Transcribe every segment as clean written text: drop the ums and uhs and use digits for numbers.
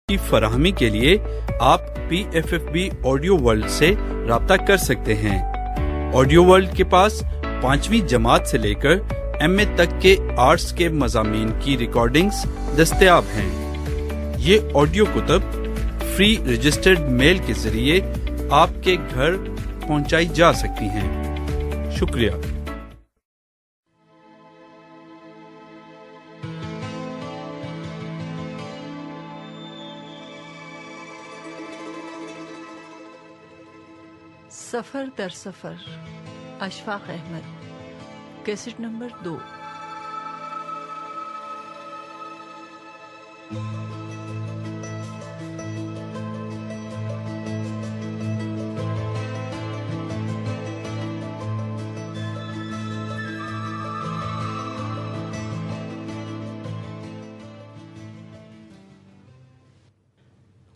کی فراہمی کے لیے آپ PFFB آڈیو ورلڈ سے رابطہ کر سکتے ہیں۔ آڈیو ورلڈ کے پاس 5ویں جماعت سے لے کر MA تک کے آرٹس کے مضامین کی ریکارڈنگز دستیاب ہیں۔ یہ آڈیو کتب فری رجسٹرڈ میل کے ذریعے آپ کے گھر پہنچائی جا سکتی ہیں۔ شکریہ۔ سفر در سفر، اشفاق احمد، کیسٹ نمبر 2۔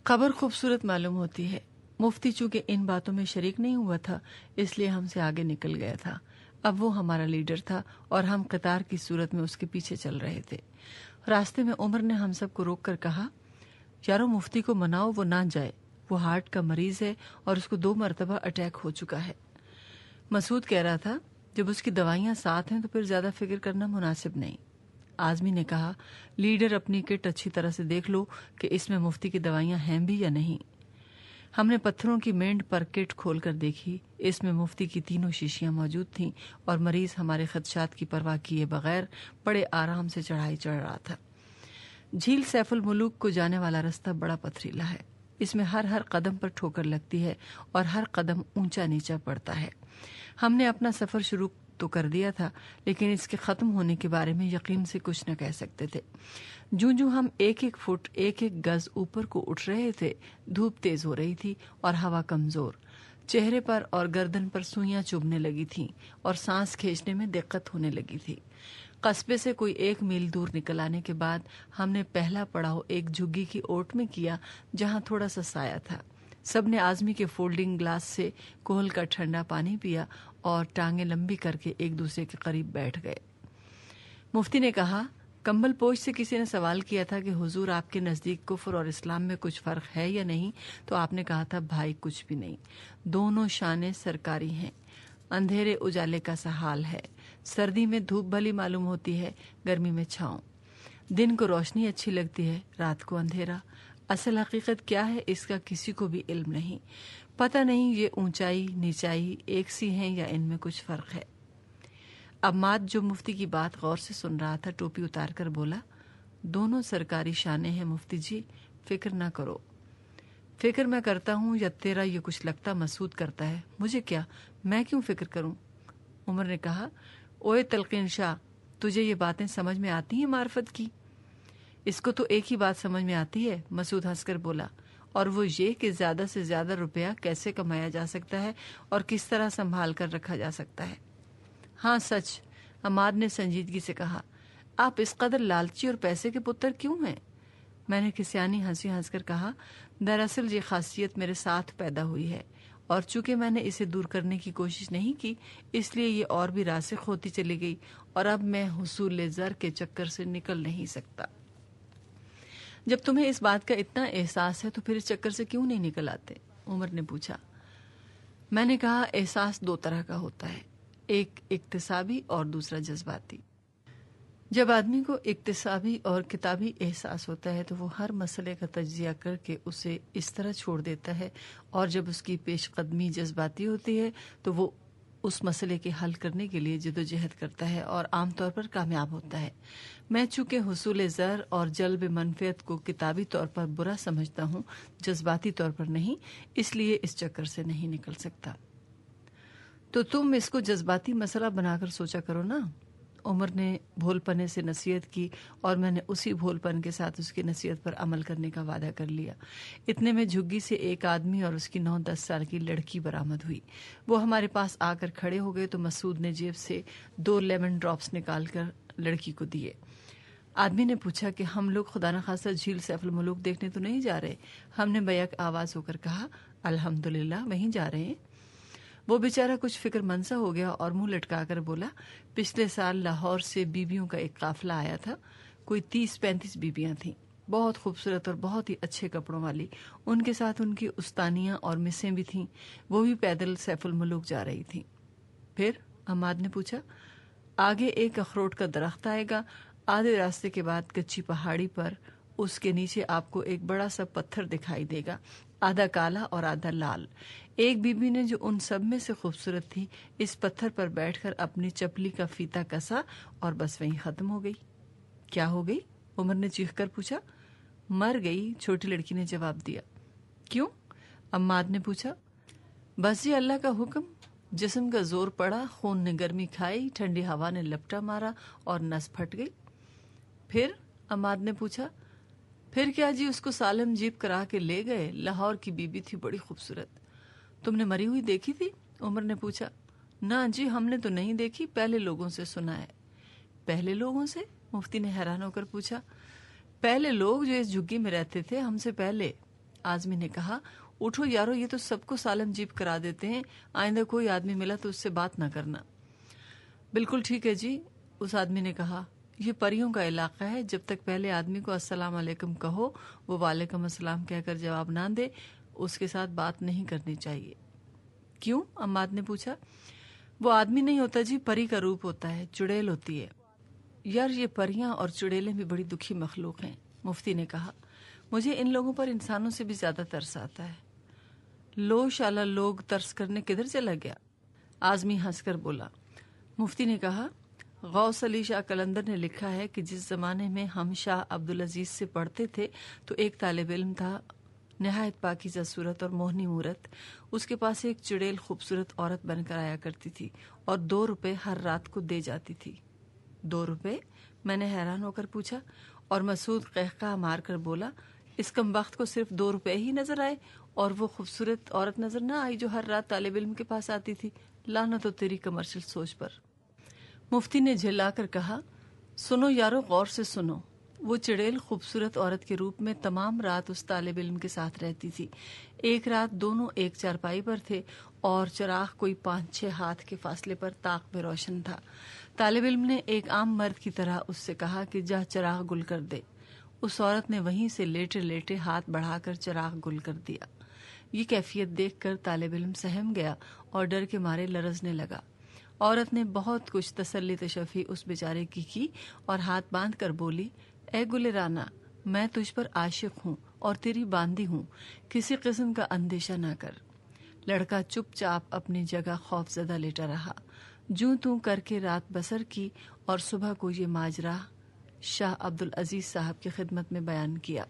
خبر خوبصورت معلوم ہوتی ہے۔ مفتی چونکہ ان باتوں میں شریک نہیں ہوا تھا، اس لیے ہم سے آگے نکل گیا تھا۔ اب وہ ہمارا لیڈر تھا اور ہم قطار کی صورت میں اس کے پیچھے چل رہے تھے۔ راستے میں عمر نے ہم سب کو روک کر کہا، یارو مفتی کو مناؤ، وہ نہ جائے، وہ ہارٹ کا مریض ہے اور اس کو 2 مرتبہ اٹیک ہو چکا ہے۔ مسعود کہہ رہا تھا، جب اس کی دوائیاں ساتھ ہیں تو پھر زیادہ فکر کرنا مناسب نہیں۔ آزمی نے کہا، لیڈر اپنی کٹ اچھی طرح سے دیکھ لو کہ اس میں مفتی کی دوائیاں ہیں بھی یا نہیں۔ ہم نے پتھروں کی مینڈ پر کٹ کھول کر دیکھی، اس میں مفتی کی 3 شیشیاں موجود تھیں اور مریض ہمارے خدشات کی پرواہ کیے بغیر بڑے آرام سے چڑھائی چڑھ رہا تھا۔ جھیل سیف الملوک کو جانے والا رستہ بڑا پتھریلا ہے، اس میں ہر قدم پر ٹھوکر لگتی ہے اور ہر قدم اونچا نیچا پڑتا ہے۔ ہم نے اپنا سفر شروع تو کر دیا تھا، لیکن اس کے ختم ہونے کے بارے میں یقین سے کچھ نہ کہہ سکتے تھے۔ جوں ہم 1 فٹ 1 گز اوپر کو اٹھ رہے تھے، دھوپ تیز ہو رہی تھی اور ہوا کمزور، چہرے پر اور گردن پر سوئیاں چبھنے لگی تھیں اور سانس کھینچنے میں دقت ہونے لگی تھی۔ قصبے سے کوئی 1 میل دور نکل آنے کے بعد ہم نے پہلا پڑاؤ ایک جھگی کی اوٹ میں کیا جہاں تھوڑا سا سایہ تھا۔ سب نے آزمی کے فولڈنگ گلاس سے کوہل کا ٹھنڈا پانی پیا اور ٹانگیں لمبی کر کے ایک دوسرے کے قریب بیٹھ گئے۔ مفتی نے کہا، کمبل پوش سے کسی نے سوال کیا تھا کہ حضور آپ کے نزدیک کفر اور اسلام میں کچھ فرق ہے یا نہیں، تو آپ نے کہا تھا، بھائی کچھ بھی نہیں، دونوں شانیں سرکاری ہیں۔ اندھیرے اجالے کا سا حال ہے، سردی میں دھوپ بھلی معلوم ہوتی ہے، گرمی میں چھاؤں، دن کو روشنی اچھی لگتی ہے، رات کو اندھیرا۔ اصل حقیقت کیا ہے اس کا کسی کو بھی علم نہیں، پتہ نہیں یہ اونچائی نیچائی ایک سی ہیں یا ان میں کچھ فرق ہے۔ عماد جو مفتی کی بات غور سے سن رہا تھا، ٹوپی اتار کر بولا، دونوں سرکاری شانیں ہیں مفتی جی، فکر نہ کرو۔ فکر میں کرتا ہوں یا تیرا یہ کچھ لگتا مسعود کرتا ہے، مجھے کیا، میں کیوں فکر کروں؟ عمر نے کہا، اوے تلقین شاہ، تجھے یہ باتیں سمجھ میں آتی ہیں معرفت کی؟ اس کو تو ایک ہی بات سمجھ میں آتی ہے، مسعود ہنس کر بولا، اور وہ یہ کہ زیادہ سے زیادہ روپیہ کیسے کمایا جا سکتا ہے اور کس طرح سنبھال کر رکھا جا سکتا ہے۔ ہاں سچ، عماد نے سنجیدگی سے کہا، آپ اس قدر لالچی اور پیسے کے پتر کیوں ہیں؟ میں نے کسیانی ہنسی ہنس کر کہا، دراصل یہ خاصیت میرے ساتھ پیدا ہوئی ہے اور چونکہ میں نے اسے دور کرنے کی کوشش نہیں کی، اس لیے یہ اور بھی راسخ ہوتی چلی گئی اور اب میں حصول زر کے چکر سے نکل نہیں سکتا۔ جب تمہیں اس بات کا اتنا احساس ہے تو پھر اس چکر سے کیوں نہیں نکل آتے؟ عمر نے پوچھا۔ میں نے کہا، احساس 2 طرح کا ہوتا ہے، ایک اکتسابی اور دوسرا جذباتی۔ جب آدمی کو اکتسابی اور کتابی احساس ہوتا ہے تو وہ ہر مسئلے کا تجزیہ کر کے اسے اس طرح چھوڑ دیتا ہے، اور جب اس کی پیش قدمی جذباتی ہوتی ہے تو وہ اس مسئلے کے حل کرنے کے لیے جدوجہد کرتا ہے اور عام طور پر کامیاب ہوتا ہے۔ میں چونکہ حصول زر اور جلب منفعت کو کتابی طور پر برا سمجھتا ہوں، جذباتی طور پر نہیں، اس لیے اس چکر سے نہیں نکل سکتا۔ تو تم اس کو جذباتی مسئلہ بنا کر سوچا کرو نا۔ عمر نے بھول پنے سے نصیحت کی اور میں نے اسی بھول پن کے ساتھ اس کی نصیحت پر عمل کرنے کا وعدہ کر لیا۔ اتنے میں جھگی سے ایک آدمی اور اس کی 9-10 سال کی لڑکی برآمد ہوئی۔ وہ ہمارے پاس آ کر کھڑے ہو گئے تو مسعود نے جیب سے 2 لیمن ڈراپس نکال کر لڑکی کو دیے۔ آدمی نے پوچھا کہ ہم لوگ خدا نخواستہ جھیل سیف الملوک دیکھنے تو نہیں جا رہے؟ ہم نے بیک آواز ہو کر کہا، الحمدللہ وہیں جا رہے ہیں۔ وہ بیچارہ کچھ فکر مند سا ہو گیا اور منہ لٹکا کر بولا، پچھلے سال لاہور سے بیویوں کا ایک قافلہ آیا تھا، کوئی 30-35 بیویاں تھیں۔ بہت خوبصورت اور بہت ہی اچھے کپڑوں والی. ان کے ساتھ ان کی استانیاں اور مسیں بھی تھیں. وہ بھی پیدل سیف الملوک جا رہی تھیں. پھر عماد نے پوچھا، آگے ایک اخروٹ کا درخت آئے گا. آدھے راستے کے بعد کچی پہاڑی پر اس کے نیچے آپ کو ایک بڑا سا پتھر دکھائی دے گا، آدھا کالا اور آدھا لال. ایک بی بی نے جو ان سب میں سے خوبصورت تھی اس پتھر پر بیٹھ کر اپنی چپلی کا فیتا کسا اور بس وہیں ختم ہو گئی. کیا ہو گئی؟ عمر نے چیخ کر پوچھا. مر گئی، چھوٹی لڑکی نے جواب دیا. کیوں؟ عماد نے پوچھا. بس یہ اللہ کا حکم. جسم کا زور پڑا، خون نے گرمی کھائی، ٹھنڈی ہوا نے لپٹا مارا اور نس پھٹ گئی. پھر؟ عماد نے پوچھا. پھر کیا جی، اس کو سالم جیپ کرا کے لے گئے. لاہور کی بی بی تھی، بڑی خوبصورت. تم نے مری ہوئی دیکھی تھی؟ عمر نے پوچھا. نہ جی، ہم نے تو نہیں دیکھی، پہلے لوگوں سے سنا ہے. پہلے لوگوں سے؟ مفتی نے حیران ہو کر پوچھا. پہلے لوگ جو اس جھگی میں رہتے تھے ہم سے پہلے. آزمی نے کہا. اٹھو یارو، یہ تو سب کو سالم جیپ کرا دیتے ہیں. آئندہ کوئی آدمی ملا تو اس سے بات نہ کرنا. بالکل ٹھیک ہے جی، اس آدمی نے کہا. یہ پریوں کا علاقہ ہے، جب تک پہلے آدمی کو السلام علیکم کہو وہ وعلیکم السلام کہہ کر جواب نہ دے اس کے ساتھ بات نہیں کرنی چاہیے. کیوں؟ عماد نے پوچھا. وہ آدمی نہیں ہوتا جی، پری کا روپ ہوتا ہے، چڑیل ہوتی ہے. یار یہ پریاں اور چڑیلیں بھی بڑی دکھی مخلوق ہیں، مفتی نے کہا. مجھے ان لوگوں پر انسانوں سے بھی زیادہ ترس آتا ہے. لو شالا لوگ ترس کرنے کدھر چلا گیا؟ آزمی ہنس کر بولا. مفتی نے کہا. غوث علی شاہ قلندر نے لکھا ہے کہ جس زمانے میں ہم شاہ عبدالعزیز سے پڑھتے تھے تو ایک طالب علم تھا، نہایت پاکیزہ صورت اور موہنی مورت. اس کے پاس ایک چڑیل خوبصورت عورت بن کر آیا کرتی تھی اور 2 روپے ہر رات کو دے جاتی تھی. 2 روپے؟ میں نے حیران ہو کر پوچھا. اور مسعود قہقہ مار کر بولا. اس کمبخت کو صرف 2 روپے ہی نظر آئے اور وہ خوبصورت عورت نظر نہ آئی جو ہر رات طالب علم کے پاس آتی تھی. لعنت ہو تیری کمرشل سوچ پر. مفتی نے جھلا کر کہا. سنو یارو، غور سے سنو. وہ چڑیل خوبصورت عورت کے روپ میں تمام رات اس طالب علم کے ساتھ رہتی تھی. ایک رات دونوں ایک چارپائی پر تھے اور چراغ کوئی 5-6 ہاتھ کے فاصلے پر طاق میں روشن تھا. طالب علم نے ایک عام مرد کی طرح اس سے کہا کہ جا چراغ گل کر دے. اس عورت نے وہیں سے لیٹے لیٹے ہاتھ بڑھا کر چراغ گل کر دیا. یہ کیفیت دیکھ کر طالب علم سہم گیا اور ڈر کے مارے لرزنے لگا. عورت نے بہت کچھ تسلی تشفی اس بیچارے کی اور ہاتھ باندھ کر بولی. اے گل رانا، میں تجھ پر عاشق ہوں اور تیری باندھی ہوں، کسی قسم کا اندیشہ نہ کر. لڑکا چپ چاپ اپنی جگہ خوف زدہ لیٹا رہا. جوں توں کر کے رات بسر کی اور صبح کو یہ ماجرا شاہ عبدالعزیز صاحب کی خدمت میں بیان کیا.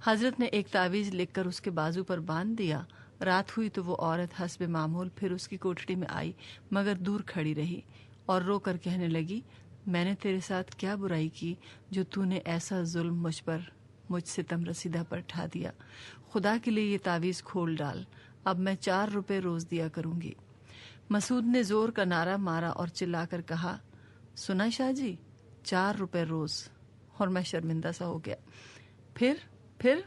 حضرت نے ایک تعویذ لکھ کر اس کے بازو پر باندھ دیا. رات ہوئی تو وہ عورت حسب معمول پھر اس کی کوٹڑی میں آئی مگر دور کھڑی رہی اور رو کر کہنے لگی. میں نے تیرے ساتھ کیا برائی کی جو تو نے ایسا ظلم مجھ ستم رسیدہ پر ٹھا دیا. خدا کے لیے یہ تعویذ کھول ڈال، اب میں 4 روپے روز دیا کروں گی. مسعود نے زور کا نعرہ مارا اور چلا کر کہا. سنا شاہ جی، 4 روپے روز. اور میں شرمندہ سا ہو گیا. پھر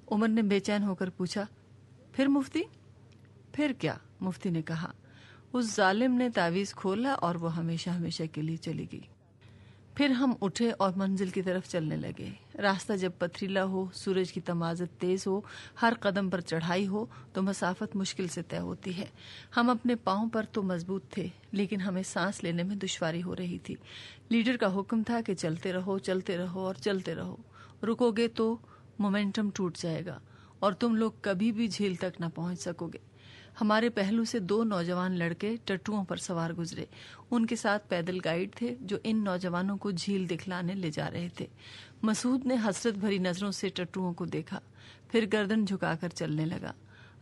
عمر نے بے چین ہو کر پوچھا. پھر مفتی؟ پھر کیا؟ مفتی نے کہا. اس ظالم نے تعویذ کھولا اور وہ ہمیشہ ہمیشہ کے لیے چلی گئی. پھر ہم اٹھے اور منزل کی طرف چلنے لگے. راستہ جب پتھریلا ہو، سورج کی تمازت تیز ہو، ہر قدم پر چڑھائی ہو تو مسافت مشکل سے طے ہوتی ہے. ہم اپنے پاؤں پر تو مضبوط تھے لیکن ہمیں سانس لینے میں دشواری ہو رہی تھی. لیڈر کا حکم تھا کہ چلتے رہو اور چلتے رہو. رکو گے تو مومنٹم ٹوٹ جائے گا اور تم لوگ کبھی بھی جھیل تک نہ پہنچ سکو گے. ہمارے پہلو سے 2 نوجوان لڑکے ٹٹوؤں پر سوار گزرے. ان کے ساتھ پیدل گائیڈ تھے جو ان نوجوانوں کو جھیل دکھلانے لے جا رہے تھے. مسعود نے حسرت بھری نظروں سے ٹٹوؤں کو دیکھا، پھر گردن جھکا کر چلنے لگا.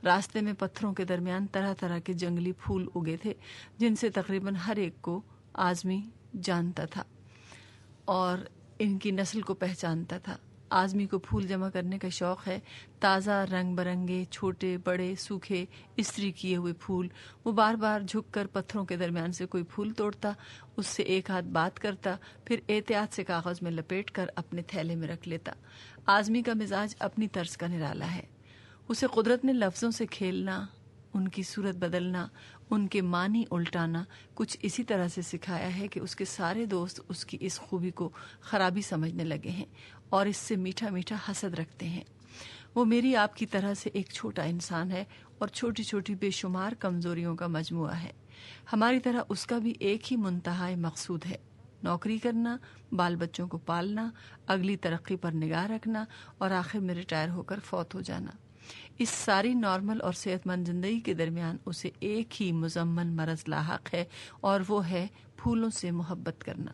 راستے میں پتھروں کے درمیان طرح طرح کے جنگلی پھول اگے تھے جن سے تقریباً ہر ایک کو آزمی جانتا تھا اور ان کی نسل کو پہچانتا تھا. آزمی کو پھول جمع کرنے کا شوق ہے. تازہ رنگ برنگے چھوٹے بڑے سوکھے استری کیے ہوئے پھول. وہ بار بار جھک کر پتھروں کے درمیان سے کوئی پھول توڑتا، اس سے ایک ہاتھ بات کرتا، پھر احتیاط سے کاغذ میں لپیٹ کر اپنے تھیلے میں رکھ لیتا. آزمی کا مزاج اپنی طرز کا نرالا ہے. اسے قدرت نے لفظوں سے کھیلنا، ان کی صورت بدلنا، ان کے معنی الٹانا کچھ اسی طرح سے سکھایا ہے کہ اس کے سارے دوست اس کی اس خوبی کو خرابی سمجھنے لگے ہیں اور اس سے میٹھا میٹھا حسد رکھتے ہیں۔ وہ میری آپ کی طرح سے ایک چھوٹا انسان ہے اور چھوٹی چھوٹی بے شمار کمزوریوں کا مجموعہ ہے۔ ہماری طرح اس کا بھی ایک ہی منتہا مقصود ہے، نوکری کرنا، بال بچوں کو پالنا، اگلی ترقی پر نگاہ رکھنا اور آخر میں ریٹائر ہو کر فوت ہو جانا۔ اس ساری نارمل اور صحت مند زندگی کے درمیان اسے ایک ہی مزمن مرض لاحق ہے اور وہ ہے پھولوں سے محبت کرنا۔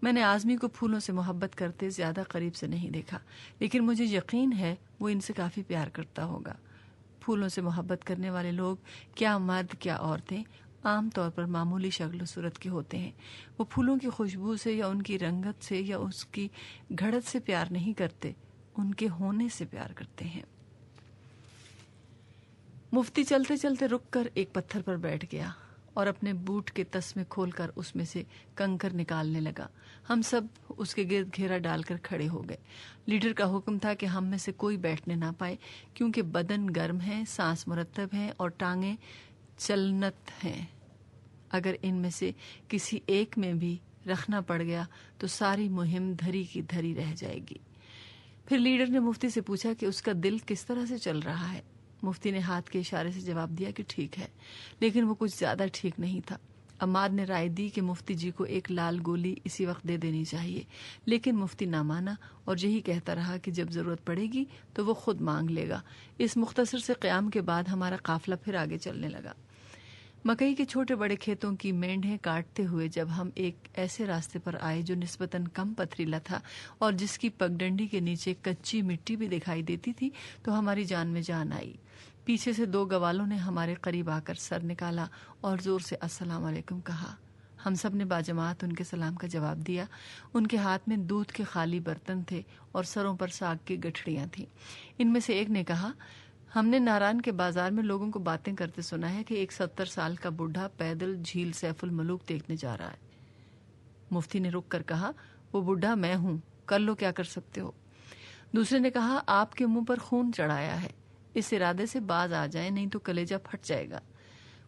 میں نے اعظمی کو پھولوں سے محبت کرتے زیادہ قریب سے نہیں دیکھا، لیکن مجھے یقین ہے وہ ان سے کافی پیار کرتا ہوگا۔ پھولوں سے محبت کرنے والے لوگ، کیا مرد کیا عورتیں، عام طور پر معمولی شکل و صورت کے ہوتے ہیں۔ وہ پھولوں کی خوشبو سے یا ان کی رنگت سے یا اس کی گھڑت سے پیار نہیں کرتے، ان کے ہونے سے پیار کرتے ہیں۔ مفتی چلتے چلتے رک کر ایک پتھر پر بیٹھ گیا اور اپنے بوٹ کے تسمے کھول کر اس میں سے کنکر نکالنے لگا۔ ہم سب اس کے گرد گھیرا ڈال کر کھڑے ہو گئے۔ لیڈر کا حکم تھا کہ ہم میں سے کوئی بیٹھنے نہ پائے، کیونکہ بدن گرم ہے، سانس مرتب ہے اور ٹانگیں چلنت ہیں۔ اگر ان میں سے کسی ایک میں بھی رکھنا پڑ گیا تو ساری مہم دھری کی دھری رہ جائے گی۔ پھر لیڈر نے مفتی سے پوچھا کہ اس کا دل کس طرح سے چل رہا ہے۔ مفتی نے ہاتھ کے اشارے سے جواب دیا کہ ٹھیک ہے، لیکن وہ کچھ زیادہ ٹھیک نہیں تھا۔ عماد نے رائے دی کہ مفتی جی کو ایک لال گولی اسی وقت دے دینی چاہیے، لیکن مفتی نہ مانا اور یہی کہتا رہا کہ جب ضرورت پڑے گی تو وہ خود مانگ لے گا۔ اس مختصر سے قیام کے بعد ہمارا قافلہ پھر آگے چلنے لگا۔ مکئی کے چھوٹے بڑے کھیتوں کی مینڈھیں کاٹتے ہوئے جب ہم ایک ایسے راستے پر آئے جو نسبتاً کم پتھریلا تھا اور جس کی پگڈنڈی کے نیچے کچی مٹی بھی دکھائی دیتی تھی، تو ہماری جان میں جان آئی۔ پیچھے سے دو گوالوں نے ہمارے قریب آ کر سر نکالا اور زور سے السلام علیکم کہا۔ ہم سب نے باجماعت ان کے سلام کا جواب دیا۔ ان کے ہاتھ میں دودھ کے خالی برتن تھے اور سروں پر ساگ کی گٹھڑیاں تھیں۔ ان میں سے ایک نے کہا، ہم نے ناران کے بازار میں لوگوں کو باتیں کرتے سنا ہے کہ ایک 70 سال کا بوڑھا پیدل جھیل سیف الملوک دیکھنے جا رہا ہے۔ مفتی نے رک کر کہا، وہ بوڑھا میں ہوں، کر لو کیا کر سکتے ہو۔ دوسرے نے کہا، آپ کے منہ پر خون چڑھایا ہے، اس ارادے سے باز آ جائیں نہیں تو کلیجہ پھٹ جائے گا۔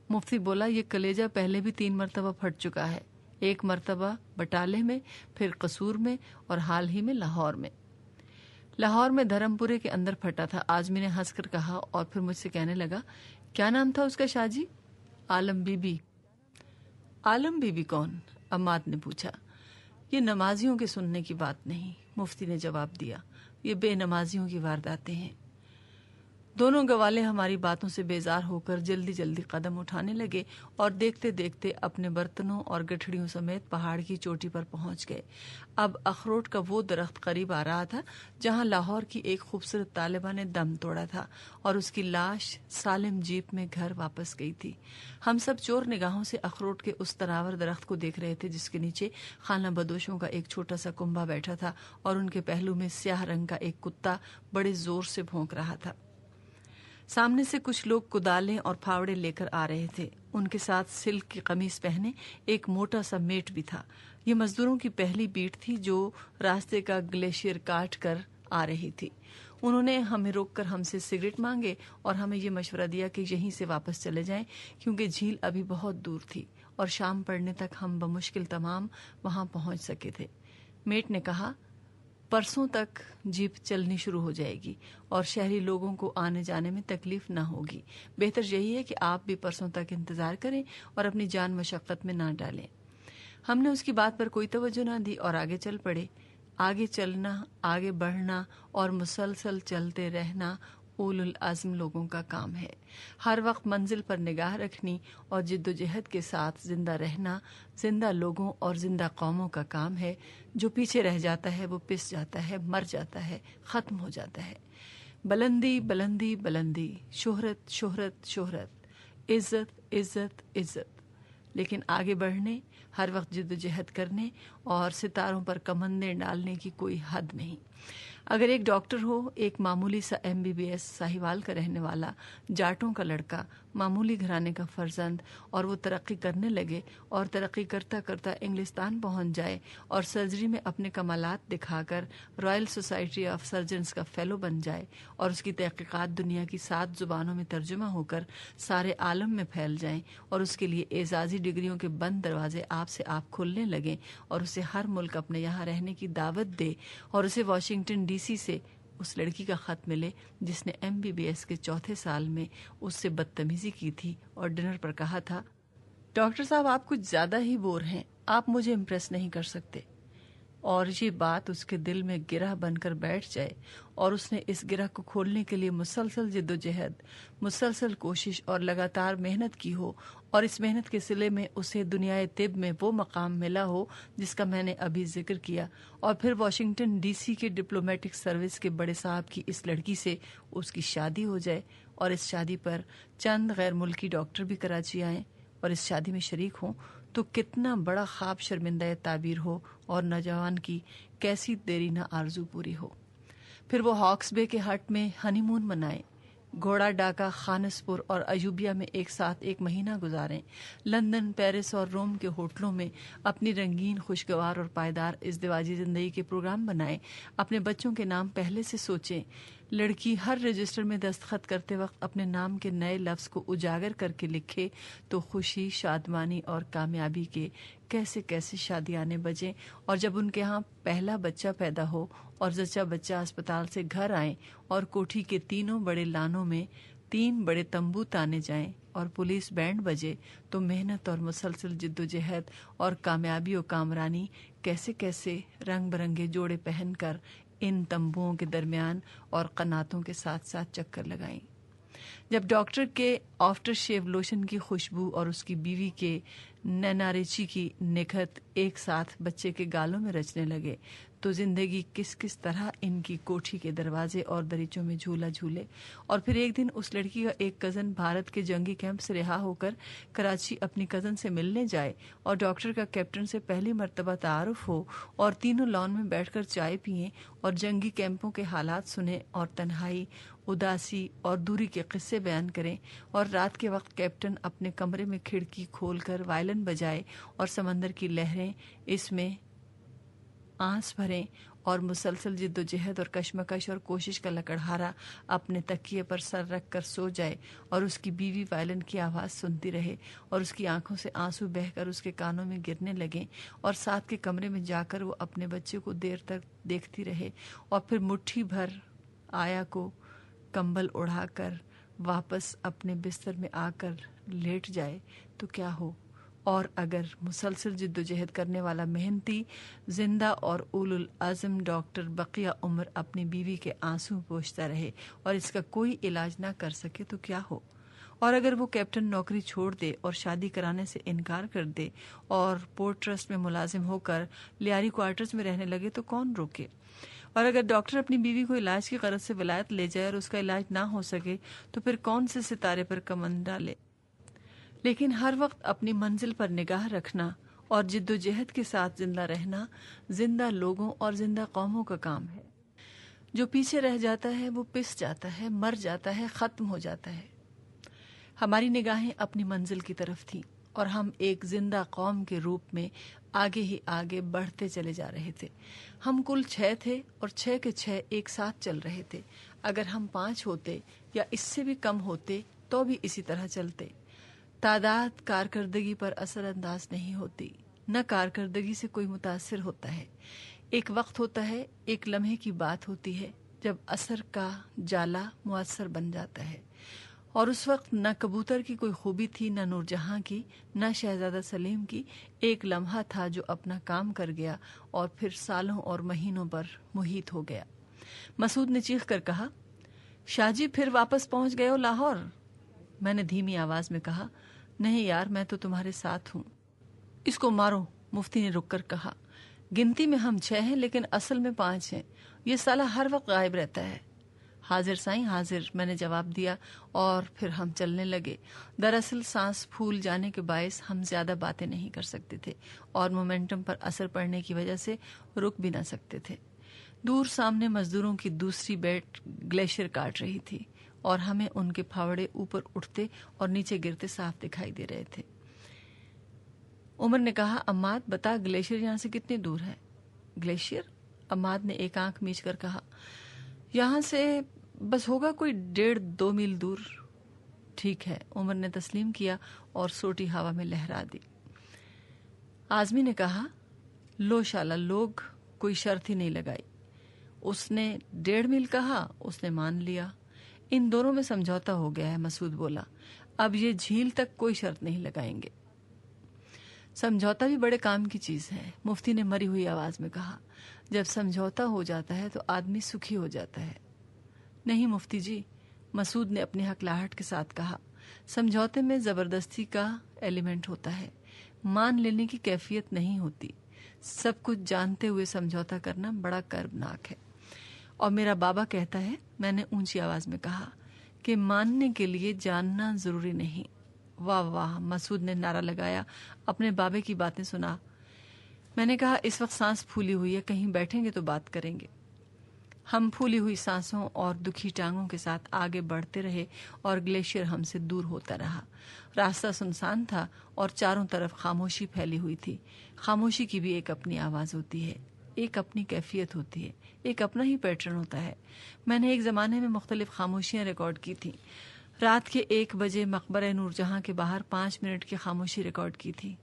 مفتی بولا، یہ کلیجہ پہلے بھی 3 مرتبہ پھٹ چکا ہے، ایک مرتبہ بٹالے میں، پھر قصور میں اور حال ہی میں لاہور میں۔ لاہور میں دھرم پورے کے اندر پھٹا تھا۔ آزمی نے ہنس کر کہا اور پھر مجھ سے کہنے لگا، کیا نام تھا اس کا شاہ جی؟ عالم بی بی۔ عالم بی بی کون؟ عماد نے پوچھا۔ یہ نمازیوں کے سننے کی بات نہیں، مفتی نے جواب دیا، یہ بے نمازیوں کی وارداتیں ہیں۔ دونوں گوالے ہماری باتوں سے بیزار ہو کر جلدی جلدی قدم اٹھانے لگے اور دیکھتے دیکھتے اپنے برتنوں اور گٹھڑیوں سمیت پہاڑ کی چوٹی پر پہنچ گئے۔ اب اخروٹ کا وہ درخت قریب آ رہا تھا جہاں لاہور کی ایک خوبصورت طالبہ نے دم توڑا تھا اور اس کی لاش سالم جیپ میں گھر واپس گئی تھی۔ ہم سب چور نگاہوں سے اخروٹ کے اس تناور درخت کو دیکھ رہے تھے جس کے نیچے خانہ بدوشوں کا ایک چھوٹا سا کنبہ بیٹھا تھا اور ان کے پہلو میں سیاہ رنگ کا ایک کتا بڑے زور سے بھونک رہا تھا۔ سامنے سے کچھ لوگ کدالیں اور پھاوڑے لے کر آ رہے تھے۔ ان کے ساتھ سلک کی قمیص پہنے ایک موٹا سا میٹ بھی تھا۔ یہ مزدوروں کی پہلی بیٹ تھی جو راستے کا گلیشیئر کاٹ کر آ رہی تھی۔ انہوں نے ہمیں روک کر ہم سے سگریٹ مانگے اور ہمیں یہ مشورہ دیا کہ یہیں سے واپس چلے جائیں کیونکہ جھیل ابھی بہت دور تھی اور شام پڑنے تک ہم بمشکل تمام وہاں پہنچ سکے تھے۔ میٹ نے کہا، پرسوں تک جیپ چلنی شروع ہو جائے گی اور شہری لوگوں کو آنے جانے میں تکلیف نہ ہوگی۔ بہتر یہی ہے کہ آپ بھی پرسوں تک انتظار کریں اور اپنی جان مشقت میں نہ ڈالیں۔ ہم نے اس کی بات پر کوئی توجہ نہ دی اور آگے چل پڑے۔ آگے چلنا، آگے بڑھنا اور مسلسل چلتے رہنا اولو العزم لوگوں کا کام ہے۔ ہر وقت منزل پر نگاہ رکھنی اور جد و جہد کے ساتھ زندہ رہنا زندہ لوگوں اور زندہ قوموں کا کام ہے۔ جو پیچھے رہ جاتا ہے وہ پس جاتا ہے، مر جاتا ہے، ختم ہو جاتا ہے۔ بلندی بلندی بلندی، شہرت شہرت شہرت، عزت عزت عزت، لیکن آگے بڑھنے، ہر وقت جد و جہد کرنے اور ستاروں پر کمندیں ڈالنے کی کوئی حد نہیں۔ اگر ایک ڈاکٹر ہو، ایک معمولی سا MBBS ساہیوال کا رہنے والا، جاٹوں کا لڑکا، معمولی گھرانے کا فرزند، اور وہ ترقی کرنے لگے اور ترقی کرتا کرتا انگلستان پہنچ جائے اور سرجری میں اپنے کمالات دکھا کر رائل سوسائٹی آف سرجنز کا فیلو بن جائے اور اس کی تحقیقات دنیا کی 7 زبانوں میں ترجمہ ہو کر سارے عالم میں پھیل جائیں اور اس کے لیے اعزازی ڈگریوں کے بند دروازے آپ سے آپ کھلنے لگیں اور اسے ہر ملک اپنے یہاں رہنے کی دعوت دے اور اسے واشنگٹن DC سے اس لڑکی کا خط ملے جس نے MBBS کے 4تھے سال میں اس سے بدتمیزی کی تھی اور ڈنر پر کہا تھا، ڈاکٹر صاحب آپ کچھ زیادہ ہی بور ہیں، آپ مجھے امپریس نہیں کر سکتے، اور یہ بات اس کے دل میں گرہ بن کر بیٹھ جائے اور اس نے اس گرہ کو کھولنے کے لیے مسلسل جد و جہد، مسلسل کوشش اور لگاتار محنت کی ہو، اور اس محنت کے صلے میں اسے دنیائے طب میں وہ مقام ملا ہو جس کا میں نے ابھی ذکر کیا، اور پھر واشنگٹن DC کے ڈپلومیٹک سروس کے بڑے صاحب کی اس لڑکی سے اس کی شادی ہو جائے، اور اس شادی پر چند غیر ملکی ڈاکٹر بھی کراچی آئیں اور اس شادی میں شریک ہوں، تو کتنا بڑا خواب شرمندہ تعبیر ہو اور نوجوان کی کیسی دیرینہ آرزو پوری ہو۔ پھر وہ ہاکس بے کے ہٹ میں ہنی مون منائیں، گھوڑا ڈاکا، خانس پور اور ایوبیا میں ایک ساتھ 1 مہینہ گزاریں، لندن، پیرس اور روم کے ہوٹلوں میں اپنی رنگین، خوشگوار اور پائیدار ازدواجی زندگی کے پروگرام بنائیں، اپنے بچوں کے نام پہلے سے سوچیں، لڑکی ہر رجسٹر میں دستخط کرتے وقت اپنے نام کے نئے لفظ کو اجاگر کر کے لکھے تو خوشی، شادمانی اور کامیابی کے کیسے کیسے شادیانے بجیں، اور جب ان کے ہاں پہلا بچہ پیدا ہو اور زچہ بچہ اسپتال سے گھر آئیں اور کوٹھی کے 3 بڑے لانوں میں 3 بڑے تمبو تانے جائیں اور پولیس بینڈ بجے، تو محنت اور مسلسل جد و جہد اور کامیابی و کامرانی کیسے کیسے رنگ برنگے جوڑے پہن کر ان تمبوؤں کے درمیان اور قناتوں کے ساتھ ساتھ چکر لگائیں۔ جب ڈاکٹر کے آفٹر شیو لوشن کی خوشبو اور اس کی بیوی کے نیناریچی کی نکھت ایک ساتھ بچے کے گالوں میں رچنے لگے، تو زندگی کس کس طرح ان کی کوٹھی کے دروازے اور دریچوں میں جھولا جھولے۔ اور پھر ایک دن اس لڑکی کا ایک کزن بھارت کے جنگی کیمپ سے رہا ہو کر کراچی اپنی کزن سے ملنے جائے اور ڈاکٹر کا کیپٹن سے پہلی مرتبہ تعارف ہو، اور تینوں لان میں بیٹھ کر چائے پئیں اور جنگی کیمپوں کے حالات سنیں اور تنہائی، اداسی اور دوری کے قصے بیان کریں، اور رات کے وقت کیپٹن اپنے کمرے میں کھڑکی کھول کر وائلن بجائے اور سمندر کی لہریں اس میں آنس بھریں، اور مسلسل جد و جہد اور کشمکش اور کوشش کا لکڑہارا اپنے تکیے پر سر رکھ کر سو جائے، اور اس کی بیوی وائلن کی آواز سنتی رہے اور اس کی آنکھوں سے آنسو بہہ کر اس کے کانوں میں گرنے لگیں، اور ساتھ کے کمرے میں جا کر وہ اپنے بچے کو دیر تک دیکھتی رہے، اور پھر مٹھی بھر آیا کو کمبل اڑا کر واپس اپنے بستر میں آ کر لیٹ جائے تو کیا ہو۔ اور اگر مسلسل جد و جہد کرنے والا محنتی، زندہ اور اول العزم ڈاکٹر بقیہ عمر اپنی بیوی کے آنسو پوچھتا رہے اور اس کا کوئی علاج نہ کر سکے تو کیا ہو۔ اور اگر وہ کیپٹن نوکری چھوڑ دے اور شادی کرانے سے انکار کر دے اور پورٹ ٹرسٹ میں ملازم ہو کر لیاری کوارٹرز میں رہنے لگے تو کون روکے۔ اور اگر ڈاکٹر اپنی بیوی کو علاج کی غرض سے ولایت لے جائے اور اس کا علاج نہ ہو سکے تو پھر کون سے ستارے پر کمند ڈالے۔ لیکن ہر وقت اپنی منزل پر نگاہ رکھنا اور جد و جہد کے ساتھ زندہ رہنا زندہ لوگوں اور زندہ قوموں کا کام ہے۔ جو پیچھے رہ جاتا ہے وہ پس جاتا ہے، مر جاتا ہے، ختم ہو جاتا ہے۔ ہماری نگاہیں اپنی منزل کی طرف تھیں اور ہم ایک زندہ قوم کے روپ میں آگے ہی آگے بڑھتے چلے جا رہے تھے۔ ہم کل 6 تھے اور 6 کے 6 ایک ساتھ چل رہے تھے۔ اگر ہم 5 ہوتے یا اس سے بھی کم ہوتے تو بھی اسی طرح چلتے۔ تعداد کارکردگی پر اثر انداز نہیں ہوتی، نہ کارکردگی سے کوئی متاثر ہوتا ہے۔ ایک وقت ہوتا ہے، ایک لمحے کی بات ہوتی ہے جب اثر کا جالا مؤثر بن جاتا ہے، اور اس وقت نہ کبوتر کی کوئی خوبی تھی، نہ نور جہاں کی، نہ شہزادہ سلیم کی۔ ایک لمحہ تھا جو اپنا کام کر گیا اور پھر سالوں اور مہینوں پر محیط ہو گیا۔ مسعود نے چیخ کر کہا، شاہ جی پھر واپس پہنچ گئے ہو لاہور؟ میں نے دھیمی آواز میں کہا، نہیں یار، میں تو تمہارے ساتھ ہوں۔ اس کو مارو، مفتی نے رک کر کہا۔ گنتی میں ہم 6 ہیں لیکن اصل میں 5 ہیں۔ یہ سالہ ہر وقت غائب رہتا ہے۔ حاضر سائیں حاضر، میں نے جواب دیا، اور پھر ہم چلنے لگے۔ دراصل سانس پھول جانے کے باعث ہم زیادہ باتیں نہیں کر سکتے تھے اور مومنٹم پر اثر پڑنے کی وجہ سے رک بھی نہ سکتے تھے۔ دور سامنے مزدوروں کی دوسری بیٹ گلیشیئر کاٹ رہی تھی اور ہمیں ان کے پھاوڑے اوپر اٹھتے اور نیچے گرتے صاف دکھائی دے رہے تھے۔ عمر نے کہا، عماد بتا گلیشیئر یہاں سے کتنی دور ہے؟ گلیشیئر؟ عماد نے ایک آنکھ میچ کر کہا، یہاں سے بس ہوگا کوئی 1.5-2 میل دور۔ ٹھیک ہے، عمر نے تسلیم کیا اور سوٹی ہوا میں لہرا دی۔ آزمی نے کہا، لو شالا، لوگ کوئی شرط ہی نہیں لگائی۔ اس نے 1.5 میل کہا، اس نے مان لیا۔ ان دونوں میں سمجھوتا ہو گیا ہے، مسعود بولا۔ اب یہ جھیل تک کوئی شرط نہیں لگائیں گے۔ سمجھوتا بھی بڑے کام کی چیز ہے، مفتی نے مری ہوئی آواز میں کہا۔ جب سمجھوتا ہو جاتا ہے تو آدمی سکھی ہو جاتا ہے۔ نہیں مفتی جی، مسعود نے اپنی ہکلاہٹ کے ساتھ کہا، سمجھوتے میں زبردستی کا ایلیمنٹ ہوتا ہے، مان لینے کی کیفیت نہیں ہوتی۔ سب کچھ جانتے ہوئے سمجھوتا کرنا بڑا کربناک ہے۔ اور میرا بابا کہتا ہے، میں نے اونچی آواز میں کہا، کہ ماننے کے لیے جاننا ضروری نہیں۔ واہ واہ، مسعود نے نعرہ لگایا، اپنے بابے کی باتیں سنا۔ میں نے کہا، اس وقت سانس پھولی ہوئی ہے، کہیں بیٹھیں گے تو بات کریں گے۔ ہم پھولی ہوئی سانسوں اور دکھی ٹانگوں کے ساتھ آگے بڑھتے رہے اور گلیشیئر ہم سے دور ہوتا رہا۔ راستہ سنسان تھا اور چاروں طرف خاموشی پھیلی ہوئی تھی۔ خاموشی کی بھی ایک اپنی آواز ہوتی ہے، ایک اپنی کیفیت ہوتی ہے، ایک اپنا ہی پیٹرن ہوتا ہے۔ میں نے ایک زمانے میں مختلف خاموشیاں ریکارڈ کی تھیں۔ رات کے 1 بجے مقبرہ نور جہاں کے باہر 5 منٹ کی خاموشی ریکارڈ کی تھی۔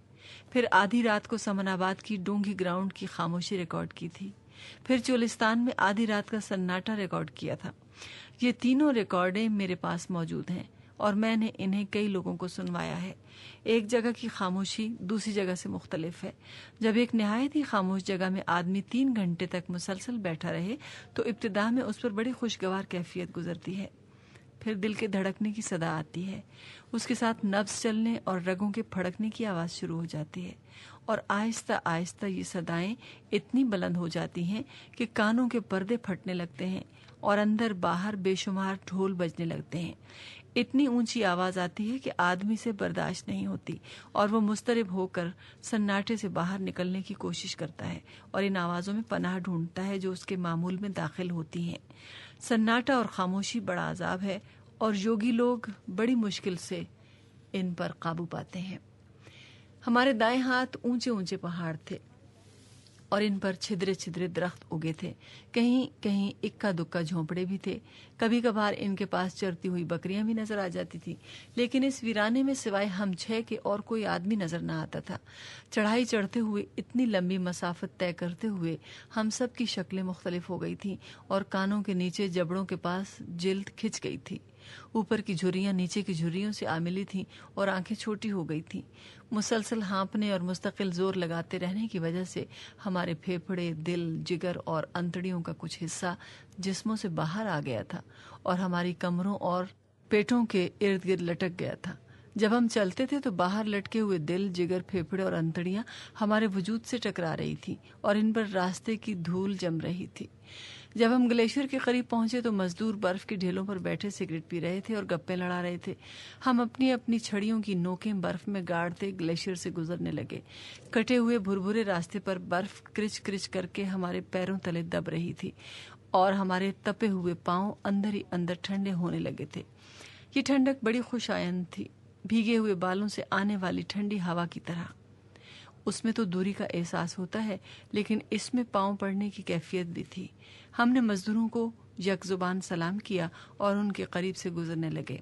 پھر آدھی رات کو سمن آباد کی ڈونگی گراؤنڈ کی خاموشی ریکارڈ کی تھی۔ پھر چولستان میں آدھی رات کا سناٹا ریکارڈ کیا تھا۔ یہ تینوں ریکارڈیں میرے پاس موجود ہیں اور میں نے انہیں کئی لوگوں کو سنوایا ہے۔ ایک جگہ کی خاموشی دوسری جگہ سے مختلف ہے۔ جب ایک نہایت ہی خاموش جگہ میں آدمی 3 گھنٹے تک مسلسل بیٹھا رہے تو ابتدا میں اس پر بڑی خوشگوار کیفیت گزرتی ہے۔ پھر دل کے دھڑکنے کی صدا آتی ہے، اس کے ساتھ نبض چلنے اور رگوں کے پھڑکنے کی آواز شروع ہو جاتی ہے، اور آہستہ آہستہ یہ صدائیں اتنی بلند ہو جاتی ہیں کہ کانوں کے پردے پھٹنے لگتے ہیں اور اندر باہر بے شمار ڈھول بجنے لگتے ہیں۔ اتنی اونچی آواز آتی ہے کہ آدمی سے برداشت نہیں ہوتی اور وہ مضطرب ہو کر سناٹے سے باہر نکلنے کی کوشش کرتا ہے اور ان آوازوں میں پناہ ڈھونڈتا ہے جو اس کے معمول میں داخل ہوتی ہیں۔ سناٹا اور خاموشی بڑا عذاب ہے اور یوگی لوگ بڑی مشکل سے ان پر قابو پاتے ہیں۔ ہمارے دائیں ہاتھ اونچے اونچے پہاڑ تھے اور ان پر چھدرے چھدرے درخت اگے تھے، کہیں کہیں اکا دکا جھونپڑے بھی تھے، کبھی کبھار ان کے پاس چرتی ہوئی بکریاں بھی نظر آ جاتی تھی، لیکن اس ویرانے میں سوائے ہم 6 کے اور کوئی آدمی نظر نہ آتا تھا۔ چڑھائی چڑھتے ہوئے اتنی لمبی مسافت طے کرتے ہوئے ہم سب کی شکلیں مختلف ہو گئی تھیں اور کانوں کے نیچے جبڑوں کے پاس جلد کھچ گئی تھی، اوپر کی جھریاں نیچے کی جھریوں سے آ ملی تھیں اور آنکھیں چھوٹی ہو گئی تھیں۔ مسلسل ہانپنے اور مستقل زور لگاتے رہنے کی وجہ سے ہمارے پھیپھڑے، دل، جگر اور انتڑیوں کا کچھ حصہ جسموں سے باہر آ گیا تھا اور ہماری کمروں اور پیٹوں کے ارد گرد لٹک گیا تھا۔ جب ہم چلتے تھے تو باہر لٹکے ہوئے دل، جگر، پھیپھڑے اور انتڑیاں ہمارے وجود سے ٹکرا رہی تھیں اور ان پر راستے کی دھول جم رہی تھی۔ جب ہم گلیشیئر کے قریب پہنچے تو مزدور برف کی ڈھیلوں پر بیٹھے سگریٹ پی رہے تھے اور گپے لڑا رہے تھے۔ ہم اپنی اپنی چھڑیوں کی نوکیں برف میں گاڑتے گلیشیئر سے گزرنے لگے۔ کٹے ہوئے بھربھرے راستے پر برف کرچ کرچ کر کے ہمارے پیروں تلے دب رہی تھی اور ہمارے تپے ہوئے پاؤں اندر ہی اندر ٹھنڈے ہونے لگے تھے۔ یہ ٹھنڈک بڑی خوش آئند تھی، بھیگے ہوئے بالوں سے آنے والی ٹھنڈی ہوا کی طرح۔ اس میں تو دوری کا احساس ہوتا ہے، لیکن اس میں پاؤں پڑنے کی کیفیت بھی تھی۔ ہم نے مزدوروں کو یک زبان سلام کیا اور ان کے قریب سے گزرنے لگے۔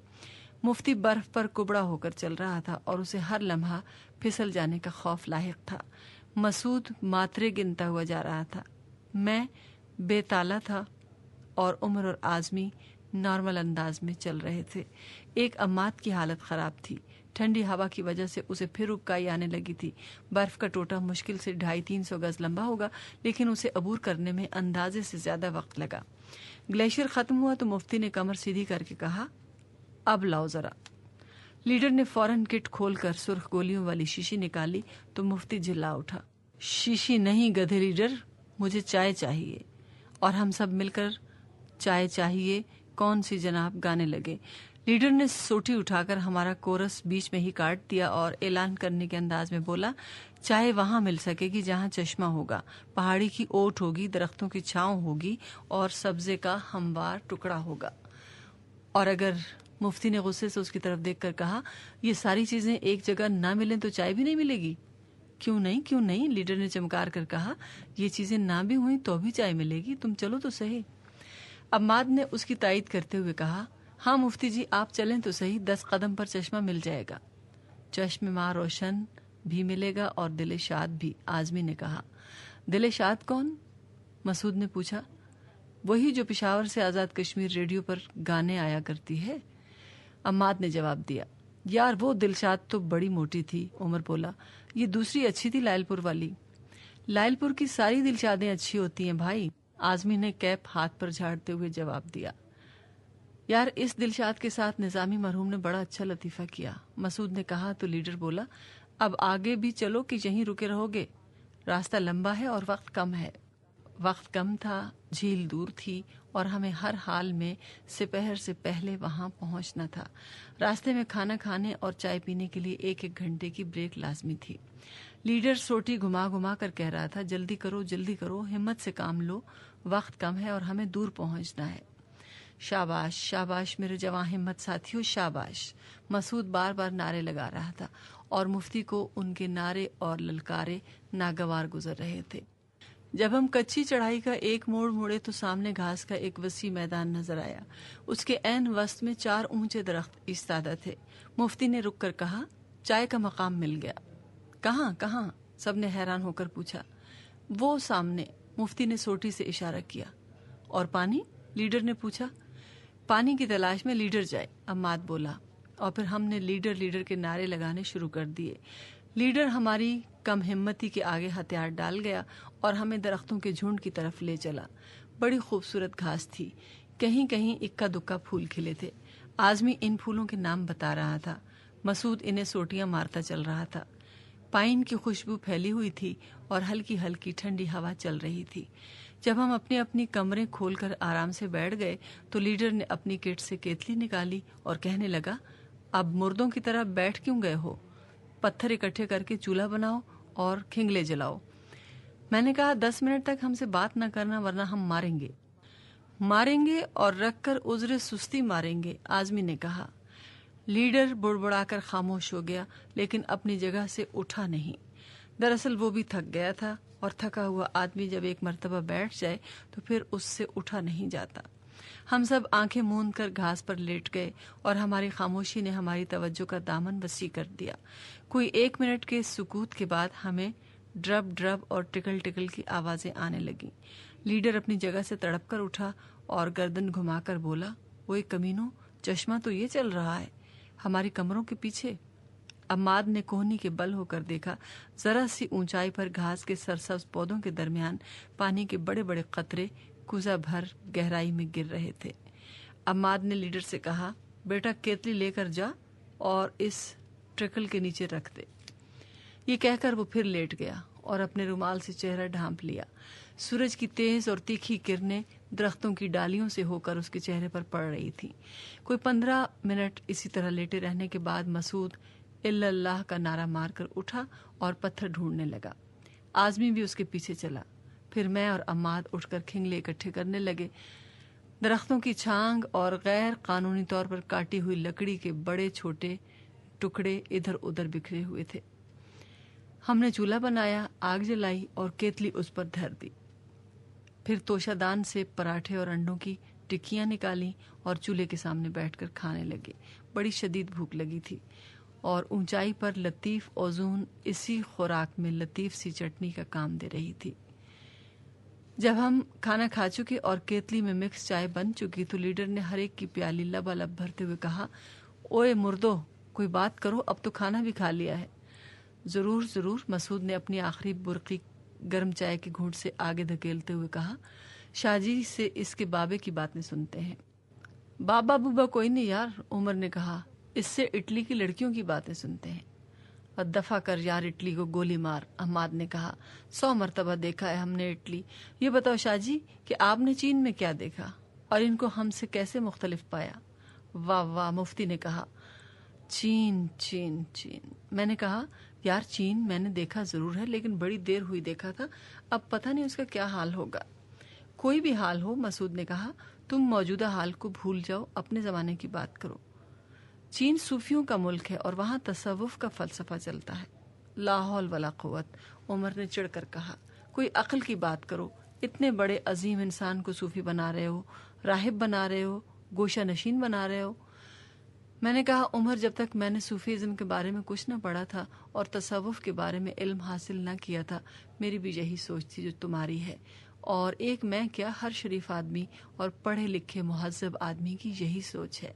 مفتی برف پر کبڑا ہو کر چل رہا تھا اور اسے ہر لمحہ پھسل جانے کا خوف لاحق تھا۔ مسعود ماترے گنتا ہوا جا رہا تھا، میں بے تالا تھا اور عمر اور آزمی نارمل انداز میں چل رہے تھے۔ ایک عماد کی حالت خراب تھی، ٹھنڈی ہوا کی وجہ سے اسے پھر اکائی آنے لگی تھی۔ برف کا ٹوٹا مشکل سے 250-300 گز لمبا ہوگا، لیکن اسے عبور کرنے میں اندازے سے زیادہ وقت لگا۔ گلیشیئر ختم ہوا تو مفتی نے کمر سیدھی کر کے کہا، اب لاؤ ذرا۔ لیڈر نے فوراً کٹ کھول کر سرخ گولیوں والی شیشی نکالی تو مفتی جھلا اٹھا، شیشی نہیں گدھے لیڈر، مجھے چائے چاہیے۔ اور ہم سب مل کر چائے چاہیے کون سی جناب گانے لگے۔ لیڈر نے سوٹی اٹھا کر ہمارا کورس بیچ میں ہی کاٹ دیا اور اعلان کرنے کے انداز میں بولا، چائے وہاں مل سکے گی جہاں چشمہ ہوگا، پہاڑی کی اوٹ ہوگی، درختوں کی چھاؤں ہوگی اور سبزے کا ہموار ٹکڑا ہوگا۔ اور اگر مفتی نے غصے سے اس کی طرف دیکھ کر کہا، یہ ساری چیزیں ایک جگہ نہ ملیں تو چائے بھی نہیں ملے گی؟ کیوں نہیں، لیڈر نے چمکار کر کہا، یہ چیزیں نہ بھی ہوئیں تو بھی چائے ملے گی، تم چلو تو صحیح۔ عماد نے اس کی تائید کرتے ہوئے کہا، ہاں مفتی جی آپ چلیں تو صحیح، 10 قدم پر چشمہ مل جائے گا۔ چشم ماں روشن بھی ملے گا اور دل شاد بھی، آزمی نے کہا۔ دل شاد کون؟ مسعود نے پوچھا۔ وہی جو پشاور سے آزاد کشمیر ریڈیو پر گانے آیا کرتی ہے، عماد نے جواب دیا۔ یار وہ دلشاد تو بڑی موٹی تھی، عمر بولا، یہ دوسری اچھی تھی لائل پور والی۔ لائل پور کی ساری دلشادیں اچھی ہوتی ہیں بھائی، آزمی نے کیپ ہاتھ پر جھاڑتے ہوئے جواب دیا۔ یار اس دلشاد کے ساتھ نظامی مرحوم نے بڑا اچھا لطیفہ کیا، مسعود نے کہا تو لیڈر بولا، اب آگے بھی چلو کہ یہیں رکے رہو گے؟ راستہ لمبا ہے اور وقت کم ہے۔ وقت کم تھا، جھیل دور تھی اور ہمیں ہر حال میں سپہر سے پہلے وہاں پہنچنا تھا۔ راستے میں کھانا کھانے اور چائے پینے کے لیے 1 گھنٹے کی بریک لازمی تھی۔ لیڈر سوٹی گھما گھما کر کہہ رہا تھا، جلدی کرو، ہمت سے کام لو، وقت کم ہے اور ہمیں دور پہنچنا ہے۔ شاباش شاباش میرے جواں ہمت ساتھیوں، شاباش، مسعود بار بار نعرے لگا رہا تھا اور مفتی کو ان کے نعرے اور للکارے ناگوار گزر رہے تھے۔ جب ہم کچی چڑھائی کا ایک موڑ مڑے تو سامنے گھاس کا ایک وسیع میدان نظر آیا، اس کے عین وسط میں 4 اونچے درخت ایستادہ تھے۔ مفتی نے رک کر کہا، چائے کا مقام مل گیا۔ کہاں؟ سب نے حیران ہو کر پوچھا۔ وہ سامنے، مفتی نے سوٹی سے اشارہ کیا۔ اور پانی؟ لیڈر نے پوچھا۔ پانی کی تلاش میں لیڈر جائے، عماد بولا، اور پھر ہم نے لیڈر کے نعرے لگانے شروع کر دیے۔ لیڈر ہماری کم ہمتی کے آگے ہتھیار ڈال گیا اور ہمیں درختوں کے جھنڈ کی طرف لے چلا۔ بڑی خوبصورت گھاس تھی، کہیں کہیں اکا دکا پھول کھلے تھے۔ آزمی ان پھولوں کے نام بتا رہا تھا، مسعود انہیں سوٹیاں مارتا چل رہا تھا۔ پائن کی خوشبو پھیلی ہوئی تھی اور ہلکی ہلکی ٹھنڈی ہوا چل رہی تھی۔ جب ہم اپنی اپنی کمریں کھول کر آرام سے بیٹھ گئے تو لیڈر نے اپنی کٹ سے کیتلی نکالی اور کہنے لگا، اب مردوں کی طرح بیٹھ کیوں گئے ہو؟ پتھر اکٹھے کر کے چولہا بناؤ اور کھنگلے جلاؤ۔ میں نے کہا 10 منٹ تک ہم سے بات نہ کرنا ورنہ ہم ماریں گے اور رکھ کر عذر سستی ماریں گے، آزمی نے کہا۔ لیڈر بڑبڑا کر خاموش ہو گیا لیکن اپنی جگہ سے اٹھا نہیں۔ دراصل وہ بھی تھک گیا تھا اور تھکا ہوا آدمی جب ایک مرتبہ بیٹھ جائے تو پھر اس سے اٹھا نہیں جاتا۔ ہم سب آنکھیں موند کر گھاس پر لیٹ گئے اور ہماری خاموشی نے ہماری توجہ کا دامن وسیع کر دیا۔ کوئی 1 منٹ کے سکوت کے بعد ہمیں ڈرب ڈرب اور ٹکل ٹکل کی آوازیں آنے لگیں۔ لیڈر اپنی جگہ سے تڑپ کر اٹھا اور گردن گھما کر بولا، اوئے کمینو، چشمہ تو یہ چل رہا ہے ہماری کمروں کے پیچھے۔ عماد نے کوہنی کے بل ہو کر دیکھا، ذرا سی اونچائی پر گھاس کے سرسبز پودوں کے درمیان پانی کے بڑے بڑے قطرے کوزہ بھر گہرائی میں گر رہے تھے۔ عماد نے لیڈر سے کہا، بیٹا کیتلی لے کر جا اور اس ٹرکل کے نیچے رکھ دے۔ یہ کہہ کر وہ پھر لیٹ گیا اور اپنے رومال سے چہرہ ڈھانپ لیا۔ سورج کی تیز اور تیکھی کرنیں درختوں کی ڈالیوں سے ہو کر اس کے چہرے پر پڑ رہی تھی۔ کوئی 15 منٹ اسی طرح لیٹے رہنے کے بعد مسعود الا اللہ کا نعرہ مار کر اٹھا اور پتھر ڈھونڈنے لگا۔ آزمی بھی اس کے پیچھے چلا۔ پھر میں اور عماد اٹھ کر کھنگلے اکٹھے کرنے لگے۔ درختوں کی چھانگ اور غیر قانونی طور پر کاٹی ہوئی لکڑی کے بڑے چھوٹے ٹکڑے ادھر ادھر بکھرے ہوئے تھے۔ ہم نے چولہا بنایا، آگ جلائی اور کیتلی اس پر دھر دی۔ پھر توشہ دان سے پراٹھے اور انڈوں کی ٹکیاں نکالیں اور چولہے کے سامنے بیٹھ کر کھانے لگے۔ بڑی شدید بھوک لگی تھی اور اونچائی پر لطیف اوزون اسی خوراک میں لطیف سی چٹنی کا کام دے رہی تھی۔ جب ہم کھانا کھا چکے اور کیتلی میں مکس چائے بن چکی تو لیڈر نے ہر ایک کی پیالی لبالب بھرتے ہوئے کہا، اوئے مردو، کوئی بات کرو، اب تو کھانا بھی کھا لیا ہے۔ ضرور، مسعود نے اپنی آخری برقی گرم چائے کے گھونٹ سے آگے دھکیلتے ہوئے کہا، شاہ جی سے اس کے بابے کی باتیں سنتے ہیں۔ بابا بوبا کوئی نہیں یار، عمر نے کہا، اس سے اٹلی کی لڑکیوں کی باتیں سنتے ہیں۔ اور دفع کر یار، اٹلی کو گولی مار، عماد نے کہا، 100 مرتبہ دیکھا ہے ہم نے اٹلی۔ یہ بتاؤ شاہ جی کہ آپ نے چین میں کیا دیکھا اور ان کو ہم سے کیسے مختلف پایا؟ واہ واہ، مفتی نے کہا۔ چین چین چین۔ میں نے کہا یار چین میں نے دیکھا ضرور ہے، لیکن بڑی دیر ہوئی دیکھا تھا، اب پتہ نہیں اس کا کیا حال ہوگا۔ کوئی بھی حال ہو، مسعود نے کہا، تم موجودہ حال کو بھول جاؤ، اپنے زمانے کی بات کرو۔ چین صوفیوں کا ملک ہے اور وہاں تصوف کا فلسفہ چلتا ہے۔ لا حول ولا قوت، عمر نے چڑھ کر کہا، کوئی عقل کی بات کرو، اتنے بڑے عظیم انسان کو صوفی بنا رہے ہو، راہب بنا رہے ہو، گوشہ نشین بنا رہے ہو۔ میں نے کہا عمر، جب تک میں نے صوفیزم کے بارے میں کچھ نہ پڑھا تھا اور تصوف کے بارے میں علم حاصل نہ کیا تھا، میری بھی یہی سوچ تھی جو تمہاری ہے، اور ایک میں کیا ہر شریف آدمی اور پڑھے لکھے مہذب آدمی کی یہی سوچ ہے۔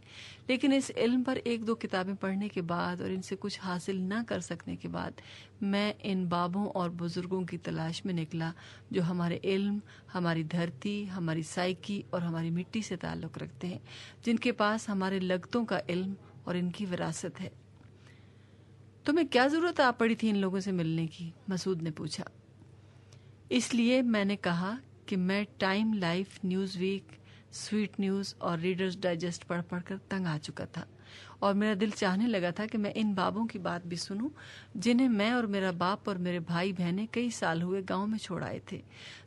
لیکن اس علم پر ایک دو کتابیں پڑھنے کے بعد اور ان سے کچھ حاصل نہ کر سکنے کے بعد میں ان بابوں اور بزرگوں کی تلاش میں نکلا جو ہمارے علم، ہماری دھرتی، ہماری سائیکی اور ہماری مٹی سے تعلق رکھتے ہیں، جن کے پاس ہمارے لگتوں کا علم اور ان کی وراثت ہے۔ تمہیں کیا ضرورت آ پڑی تھی ان لوگوں سے ملنے کی؟ مسعود نے پوچھا۔ اس لیے میں نے کہا کہ میں Time Life, Newsweek, sweet news اور ریڈرز ڈائجسٹ پڑھ پڑھ کر تنگ آ چکا تھا، اور میرا دل چاہنے لگا تھا کہ میں ان بابوں کی بات بھی سنوں جنہیں میں اور میرا باپ اور میرے بھائی بہنیں کئی سال ہوئے گاؤں میں چھوڑ آئے تھے۔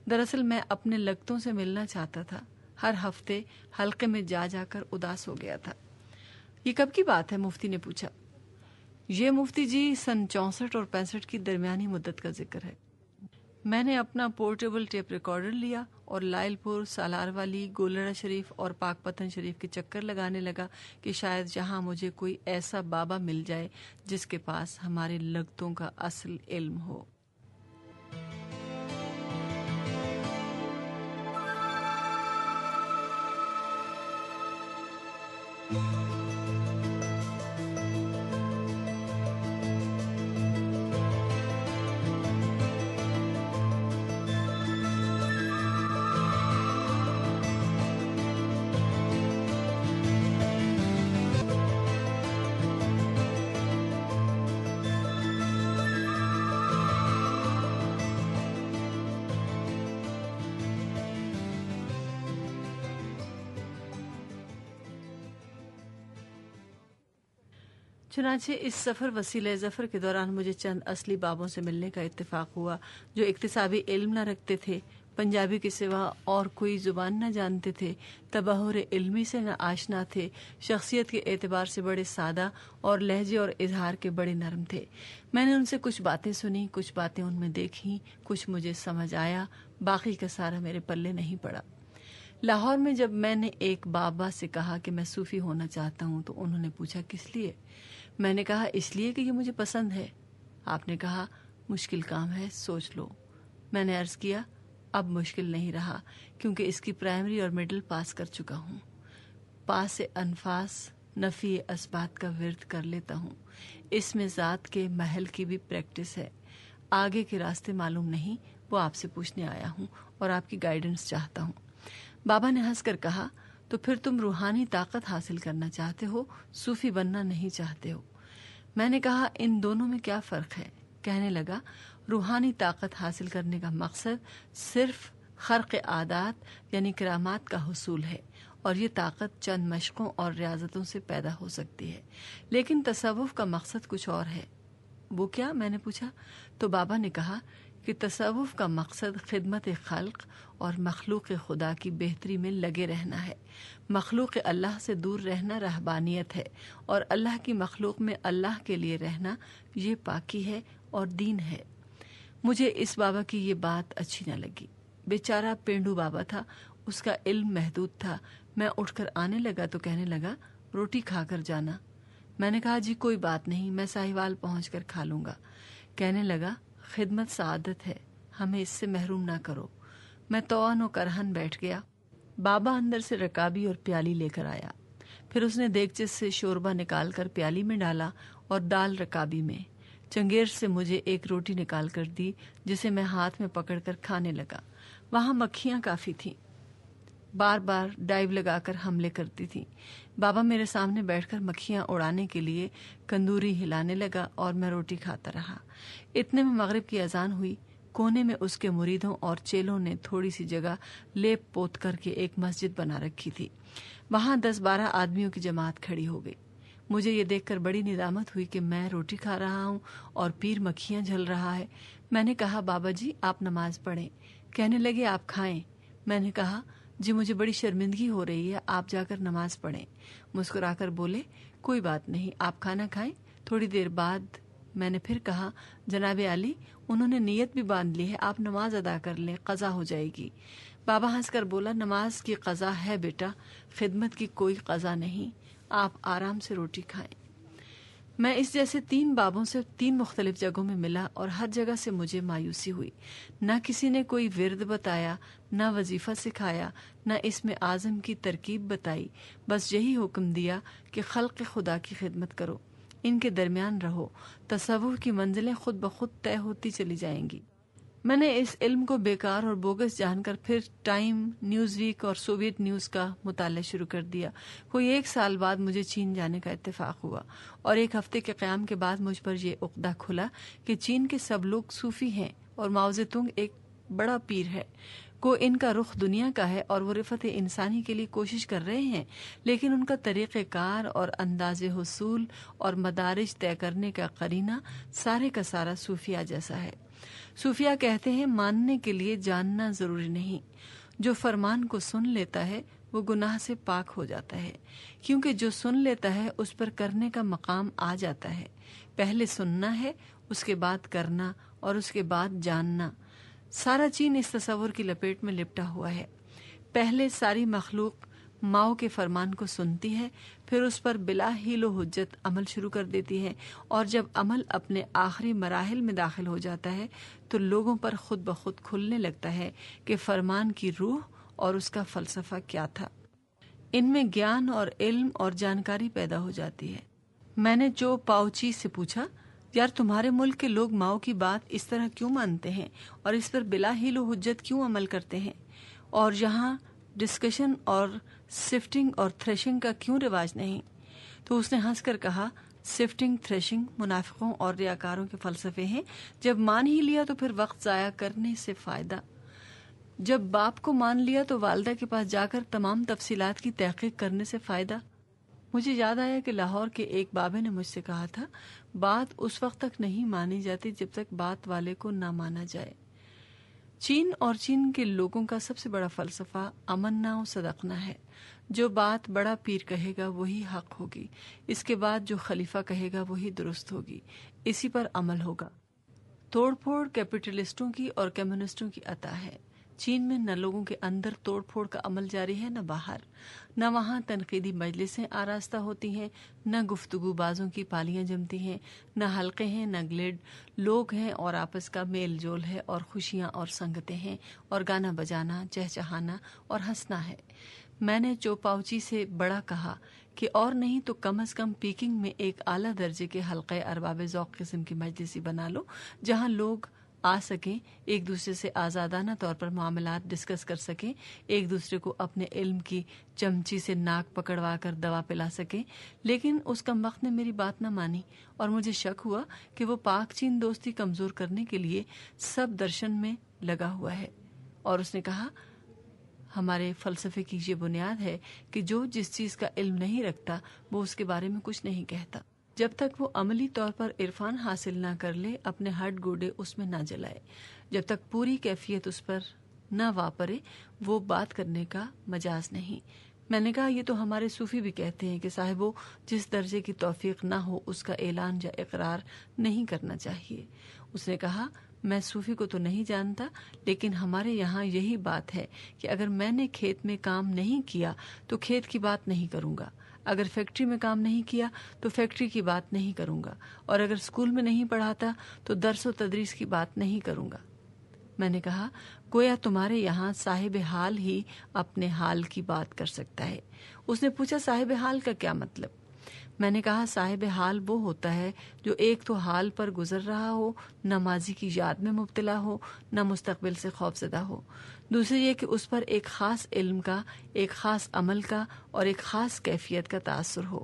دراصل میں اپنے لگتوں سے ملنا چاہتا تھا، ہر ہفتے حلقے میں جا جا کر اداس ہو گیا تھا۔ یہ کب کی بات ہے؟ مفتی نے پوچھا۔ یہ مفتی جی سن 64 اور 65 کی درمیانی مدت کا ذکر ہے۔ میں نے اپنا پورٹیبل ٹیپ ریکارڈر لیا اور لائل پور، سالار والی، گولڑا شریف اور پاک پتن شریف کے چکر لگانے لگا کہ شاید جہاں مجھے کوئی ایسا بابا مل جائے جس کے پاس ہمارے لگتوں کا اصل علم ہو۔ چنانچہ اس سفر وسیلہ ظفر کے دوران مجھے چند اصلی بابوں سے ملنے کا اتفاق ہوا جو اکتسابی علم نہ رکھتے تھے، پنجابی کے سوا اور کوئی زبان نہ جانتے تھے، تبحر علمی سے نہ آشنا تھے، شخصیت کے اعتبار سے بڑے سادہ اور لہجے اور اظہار کے بڑے نرم تھے۔ میں نے ان سے کچھ باتیں سنی، کچھ باتیں ان میں دیکھیں، کچھ مجھے سمجھ آیا، باقی کا سارا میرے پلے نہیں پڑا۔ لاہور میں جب میں نے ایک بابا سے کہا کہ میں صوفی ہونا چاہتا ہوں تو انہوں نے پوچھا کس لیے؟ میں نے کہا اس لیے کہ یہ مجھے پسند ہے۔ آپ نے کہا مشکل کام ہے، سوچ لو۔ میں نے عرض کیا اب مشکل نہیں رہا کیونکہ اس کی پرائمری اور مڈل پاس کر چکا ہوں۔ پاس انفاس نفی اثبات کا ورد کر لیتا ہوں، اس میں ذات کے محل کی بھی پریکٹس ہے۔ آگے کے راستے معلوم نہیں، وہ آپ سے پوچھنے آیا ہوں اور آپ کی گائیڈنس چاہتا ہوں۔ بابا نے ہنس کر کہا تو پھر تم روحانی طاقت حاصل کرنا چاہتے ہو، صوفی بننا نہیں چاہتے ہو۔ میں نے کہا ان دونوں میں کیا فرق ہے؟ کہنے لگا روحانی طاقت حاصل کرنے کا مقصد صرف خرق عادات یعنی کرامات کا حصول ہے، اور یہ طاقت چند مشقوں اور ریاضتوں سے پیدا ہو سکتی ہے، لیکن تصوف کا مقصد کچھ اور ہے۔ وہ کیا؟ میں نے پوچھا تو بابا نے کہا کہ تصوف کا مقصد خدمت خلق اور مخلوق خدا کی بہتری میں لگے رہنا ہے۔ مخلوق اللہ سے دور رہنا رہبانیت ہے، اور اللہ کی مخلوق میں اللہ کے لیے رہنا یہ پاکی ہے اور دین ہے۔ مجھے اس بابا کی یہ بات اچھی نہ لگی۔ بیچارہ پینڈو بابا تھا، اس کا علم محدود تھا۔ میں اٹھ کر آنے لگا تو کہنے لگا روٹی کھا کر جانا۔ میں نے کہا جی کوئی بات نہیں، میں ساہیوال پہنچ کر کھا لوں گا۔ کہنے لگا خدمت سعادت ہے، ہمیں اس سے محروم نہ کرو۔ میں توان و کرہن بیٹھ گیا۔ بابا اندر سے رکابی اور پیالی لے کر آیا، پھر اس نے دیگچے سے شوربہ نکال کر پیالی میں ڈالا اور دال رکابی میں۔ چنگیر سے مجھے ایک روٹی نکال کر دی جسے میں ہاتھ میں پکڑ کر کھانے لگا۔ وہاں مکھیاں کافی تھیں، بار بار ڈائیو لگا کر حملے کرتی تھیں۔ بابا میرے سامنے بیٹھ کر مکھیاں اڑانے کے لیے کندوری ہلانے لگا اور میں روٹی کھاتا رہا۔ اتنے میں مغرب کی اذان ہوئی۔ کونے میں اس کے مریدوں اور چیلوں نے تھوڑی سی جگہ لیپ پوت کر کے ایک مسجد بنا رکھی تھی۔ وہاں 10-12 آدمیوں کی جماعت کھڑی ہو گئی. مجھے یہ دیکھ کر بڑی ندامت ہوئی کہ میں روٹی کھا رہا ہوں اور پیر مکھیاں جھل رہا ہے. میں نے کہا بابا جی آپ نماز پڑھیں. کہنے لگے آپ کھائیں. میں نے کہا جی مجھے بڑی شرمندگی ہو رہی ہے، آپ جا کر نماز پڑھیں. مسکرا کر بولے کوئی بات نہیں، آپ کھانا کھائیں. تھوڑی دیر بعد میں نے پھر کہا جناب عالی انہوں نے نیت بھی باندھ لی ہے، آپ نماز ادا کر لیں، قضا ہو جائے گی. بابا ہنس کر بولا نماز کی قضا ہے بیٹا، خدمت کی کوئی قضا نہیں، آپ آرام سے روٹی کھائیں. میں اس جیسے 3 بابوں سے 3 مختلف جگہوں میں ملا اور ہر جگہ سے مجھے مایوسی ہوئی. نہ کسی نے کوئی ورد بتایا، نہ وظیفہ سکھایا، نہ اس میں اعظم کی ترکیب بتائی. بس یہی حکم دیا کہ خلق خدا کی خدمت کرو، ان کے درمیان رہو، تصوف کی منزلیں خود بخود طے ہوتی چلی جائیں گی. میں نے اس علم کو بیکار اور بوگس جان کر پھر ٹائم، نیوز ویک اور سوویت نیوز کا مطالعہ شروع کر دیا. کوئی 1 سال بعد مجھے چین جانے کا اتفاق ہوا اور 1 ہفتے کے قیام کے بعد مجھ پر یہ عقدہ کھلا کہ چین کے سب لوگ صوفی ہیں اور ماؤ زیتونگ ایک بڑا پیر ہے. کو ان کا رخ دنیا کا ہے اور وہ رفعت انسانی کے لیے کوشش کر رہے ہیں، لیکن ان کا طریقہ کار اور انداز حصول اور مدارج طے کرنے کا قرینہ سارے کا سارا صوفیہ جیسا ہے. صوفیہ کہتے ہیں ماننے کے لیے جاننا ضروری نہیں، جو فرمان کو سن لیتا ہے وہ گناہ سے پاک ہو جاتا ہے، کیونکہ جو سن لیتا ہے اس پر کرنے کا مقام آ جاتا ہے. پہلے سننا ہے، اس کے بعد کرنا اور اس کے بعد جاننا. سارا چین اس تصور کی لپیٹ میں لپٹا ہوا ہے. پہلے ساری مخلوق ماؤ کے فرمان کو سنتی ہے، پھر اس پر بلا حیل و حجت عمل شروع کر دیتی ہے، اور جب عمل اپنے آخری مراحل میں داخل ہو جاتا ہے تو لوگوں پر خود بخود کھلنے لگتا ہے کہ فرمان کی روح اور اس کا فلسفہ کیا تھا. ان میں گیان اور علم اور جانکاری پیدا ہو جاتی ہے. میں نے جو پاؤچی سے پوچھا یار تمہارے ملک کے لوگ ماؤ کی بات اس طرح کیوں مانتے ہیں اور اس پر بلا حیل و حجت کیوں عمل کرتے ہیں، اور یہاں ڈسکشن اور سفٹنگ اور تھریشنگ کا کیوں رواج نہیں؟ تو اس نے ہنس کر کہا سفٹنگ تھریشنگ منافقوں اور ریاکاروں کے فلسفے ہیں. جب مان ہی لیا تو پھر وقت ضائع کرنے سے فائدہ. جب باپ کو مان لیا تو والدہ کے پاس جا کر تمام تفصیلات کی تحقیق کرنے سے فائدہ. مجھے یاد آیا کہ لاہور کے ایک بابے نے مجھ سے کہا تھا بات اس وقت تک نہیں مانی جاتی جب تک بات والے کو نہ مانا جائے. چین اور چین کے لوگوں کا سب سے بڑا فلسفہ امنا و صدقنا ہے. جو بات بڑا پیر کہے گا وہی حق ہوگی، اس کے بعد جو خلیفہ کہے گا وہی درست ہوگی، اسی پر عمل ہوگا. توڑ پھوڑ کیپٹلسٹوں کی اور کمیونسٹوں کی عطا ہے. چین میں نہ لوگوں کے اندر توڑ پھوڑ کا عمل جاری ہے نہ باہر، نہ وہاں تنقیدی مجلسیں آراستہ ہوتی ہیں، نہ گفتگو بازوں کی پالیاں جمتی ہیں، نہ حلقے ہیں نہ گلیڈ. لوگ ہیں اور آپس کا میل جول ہے اور خوشیاں اور سنگتیں ہیں اور گانا بجانا، چہچہانا اور ہنسنا ہے. میں نے چوپاؤچی سے بڑا کہا کہ اور نہیں تو کم از کم پیکنگ میں ایک اعلیٰ درجے کے حلقے ارباب ذوق قسم کی مجلسی بنا لو، جہاں لوگ آ سکیں، ایک دوسرے سے آزادانہ طور پر معاملات ڈسکس کر سکیں، ایک دوسرے کو اپنے علم کی چمچی سے ناک پکڑوا کر دوا پلا سکیں. لیکن اس کمبخت نے میری بات نہ مانی اور مجھے شک ہوا کہ وہ پاک چین دوستی کمزور کرنے کے لیے سب درشن میں لگا ہوا ہے. اور اس نے کہا ہمارے فلسفے کی یہ بنیاد ہے کہ جو جس چیز کا علم نہیں رکھتا وہ اس کے بارے میں کچھ نہیں کہتا. جب تک وہ عملی طور پر عرفان حاصل نہ کر لے اپنے ہڈ گوڑے اس میں نہ جلائے، جب تک پوری کیفیت اس پر نہ واپرے وہ بات کرنے کا مجاز نہیں. میں نے کہا یہ تو ہمارے صوفی بھی کہتے ہیں کہ صاحبو جس درجے کی توفیق نہ ہو اس کا اعلان یا اقرار نہیں کرنا چاہیے. اس نے کہا میں صوفی کو تو نہیں جانتا، لیکن ہمارے یہاں یہی بات ہے کہ اگر میں نے کھیت میں کام نہیں کیا تو کھیت کی بات نہیں کروں گا، اگر فیکٹری میں کام نہیں کیا تو فیکٹری کی بات نہیں کروں گا، اور اگر اسکول میں نہیں پڑھاتا تو درس و تدریس کی بات نہیں کروں گا. میں نے کہا گویا تمہارے یہاں صاحب حال ہی اپنے حال کی بات کر سکتا ہے. اس نے پوچھا صاحب حال کا کیا مطلب؟ میں نے کہا صاحب حال وہ ہوتا ہے جو ایک تو حال پر گزر رہا ہو، نہ ماضی کی یاد میں مبتلا ہو، نہ مستقبل سے خوف زدہ ہو. دوسری یہ کہ اس پر ایک خاص علم کا، ایک خاص عمل کا اور ایک خاص کیفیت کا تاثر ہو.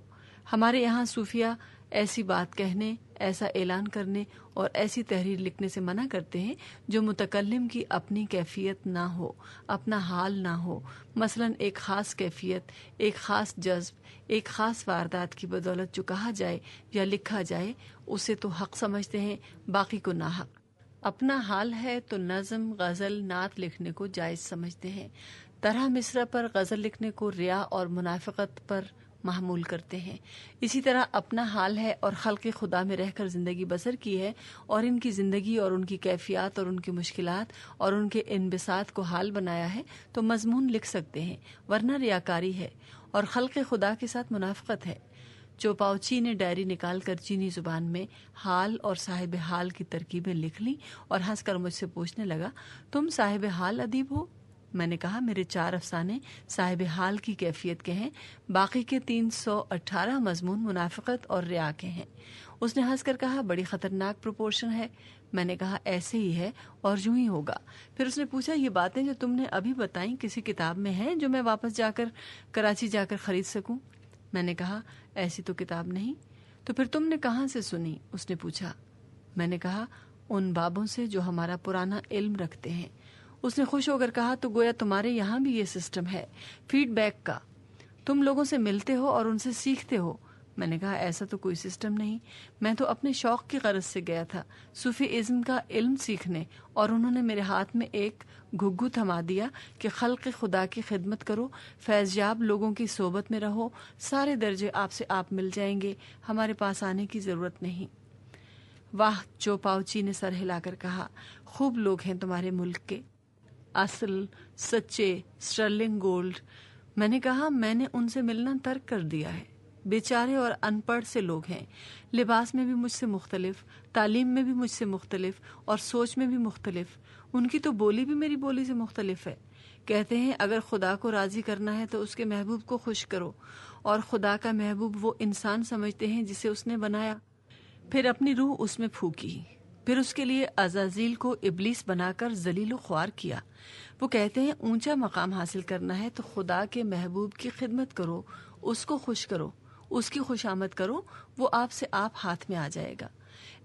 ہمارے یہاں صوفیہ ایسی بات کہنے، ایسا اعلان کرنے اور ایسی تحریر لکھنے سے منع کرتے ہیں جو متکلم کی اپنی کیفیت نہ ہو، اپنا حال نہ ہو، مثلا ایک خاص کیفیت، ایک خاص جذب، ایک خاص واردات کی بدولت جو کہا جائے یا لکھا جائے اسے تو حق سمجھتے ہیں، باقی کو ناحق۔ اپنا حال ہے تو نظم، غزل، نعت لکھنے کو جائز سمجھتے ہیں، طرح مصرع پر غزل لکھنے کو ریا اور منافقت پر محمول کرتے ہیں۔ اسی طرح اپنا حال ہے اور خلق خدا میں رہ کر زندگی بسر کی ہے اور ان کی زندگی اور ان کی کیفیات اور ان کی مشکلات اور ان کے انبساط کو حال بنایا ہے تو مضمون لکھ سکتے ہیں، ورنہ ریاکاری ہے اور خلق خدا کے ساتھ منافقت ہے۔ چوپاؤچی نے ڈائری نکال کر چینی زبان میں حال اور صاحب حال کی ترکیبیں لکھ لی اور ہنس کر مجھ سے پوچھنے لگا، تم صاحب حال ادیب ہو؟ میں نے کہا میرے 4 افسانے صاحب حال کی کیفیت کے ہیں، باقی کے 318 مضمون منافقت اور ریا کے ہیں۔ اس نے ہنس کر کہا بڑی خطرناک پروپورشن ہے۔ میں نے کہا ایسے ہی ہے اور یوں ہی ہوگا۔ پھر اس نے پوچھا یہ باتیں جو تم نے ابھی بتائیں کسی کتاب میں ہیں جو میں واپس جا کر کراچی جا کر خرید سکوں؟ میں نے کہا ایسی تو کتاب نہیں۔ تو پھر تم نے کہاں سے سنی؟ اس نے پوچھا۔ میں نے کہا ان بابوں سے جو ہمارا پرانا علم رکھتے ہیں۔ اس نے خوش ہو کر کہا تو گویا تمہارے یہاں بھی یہ سسٹم ہے فیڈ بیک کا، تم لوگوں سے ملتے ہو اور ان سے سیکھتے ہو۔ میں نے کہا ایسا تو کوئی سسٹم نہیں، میں تو اپنے شوق کی غرض سے گیا تھا صوفی ازم کا علم سیکھنے، اور انہوں نے میرے ہاتھ میں ایک گھگو تھما دیا کہ خلق خدا کی خدمت کرو، فیض یاب لوگوں کی صحبت میں رہو، سارے درجے آپ سے آپ مل جائیں گے، ہمارے پاس آنے کی ضرورت نہیں۔ واہ، چوپاؤچی نے سر ہلا کر کہا، خوب لوگ ہیں تمہارے ملک کے، اصل، سچے، سٹرلنگ گولڈ۔ میں نے کہا میں نے ان سے ملنا ترک کر دیا ہے، بیچارے اور ان پڑھ سے لوگ ہیں، لباس میں بھی مجھ سے مختلف، تعلیم میں بھی مجھ سے مختلف اور سوچ میں بھی مختلف، ان کی تو بولی بھی میری بولی سے مختلف ہے۔ کہتے ہیں اگر خدا کو راضی کرنا ہے تو اس کے محبوب کو خوش کرو، اور خدا کا محبوب وہ انسان سمجھتے ہیں جسے اس نے بنایا، پھر اپنی روح اس میں پھونکی، پھر اس کے لیے عزازیل کو ابلیس بنا کر ذلیل و خوار کیا۔ وہ کہتے ہیں اونچا مقام حاصل کرنا ہے تو خدا کے محبوب کی خدمت کرو، اس کو خوش کرو، اس کی خوشامد کرو، وہ آپ سے آپ ہاتھ میں آ جائے گا۔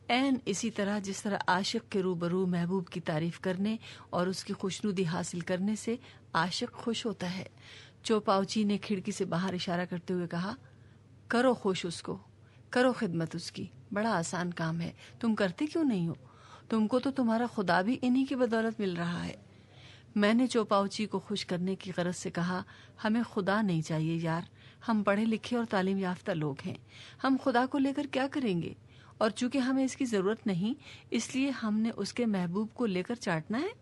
عین اسی طرح جس طرح عاشق کے روبرو محبوب کی تعریف کرنے اور اس کی خوشنودی حاصل کرنے سے عاشق خوش ہوتا ہے۔ چوپاؤچی نے کھڑکی سے باہر اشارہ کرتے ہوئے کہا، کرو خوش اس کو، کرو خدمت اس کی، بڑا آسان کام ہے، تم کرتے کیوں نہیں ہو؟ تم کو تو تمہارا خدا بھی انہی کی بدولت مل رہا ہے۔ میں نے چوپاؤچی کو خوش کرنے کی غرض سے کہا، ہمیں خدا نہیں چاہیے یار، ہم پڑھے لکھے اور تعلیم یافتہ لوگ ہیں، ہم خدا کو لے کر کیا کریں گے؟ اور چونکہ ہمیں اس کی ضرورت نہیں، اس لیے ہم نے اس کے محبوب کو لے کر چاٹنا ہے؟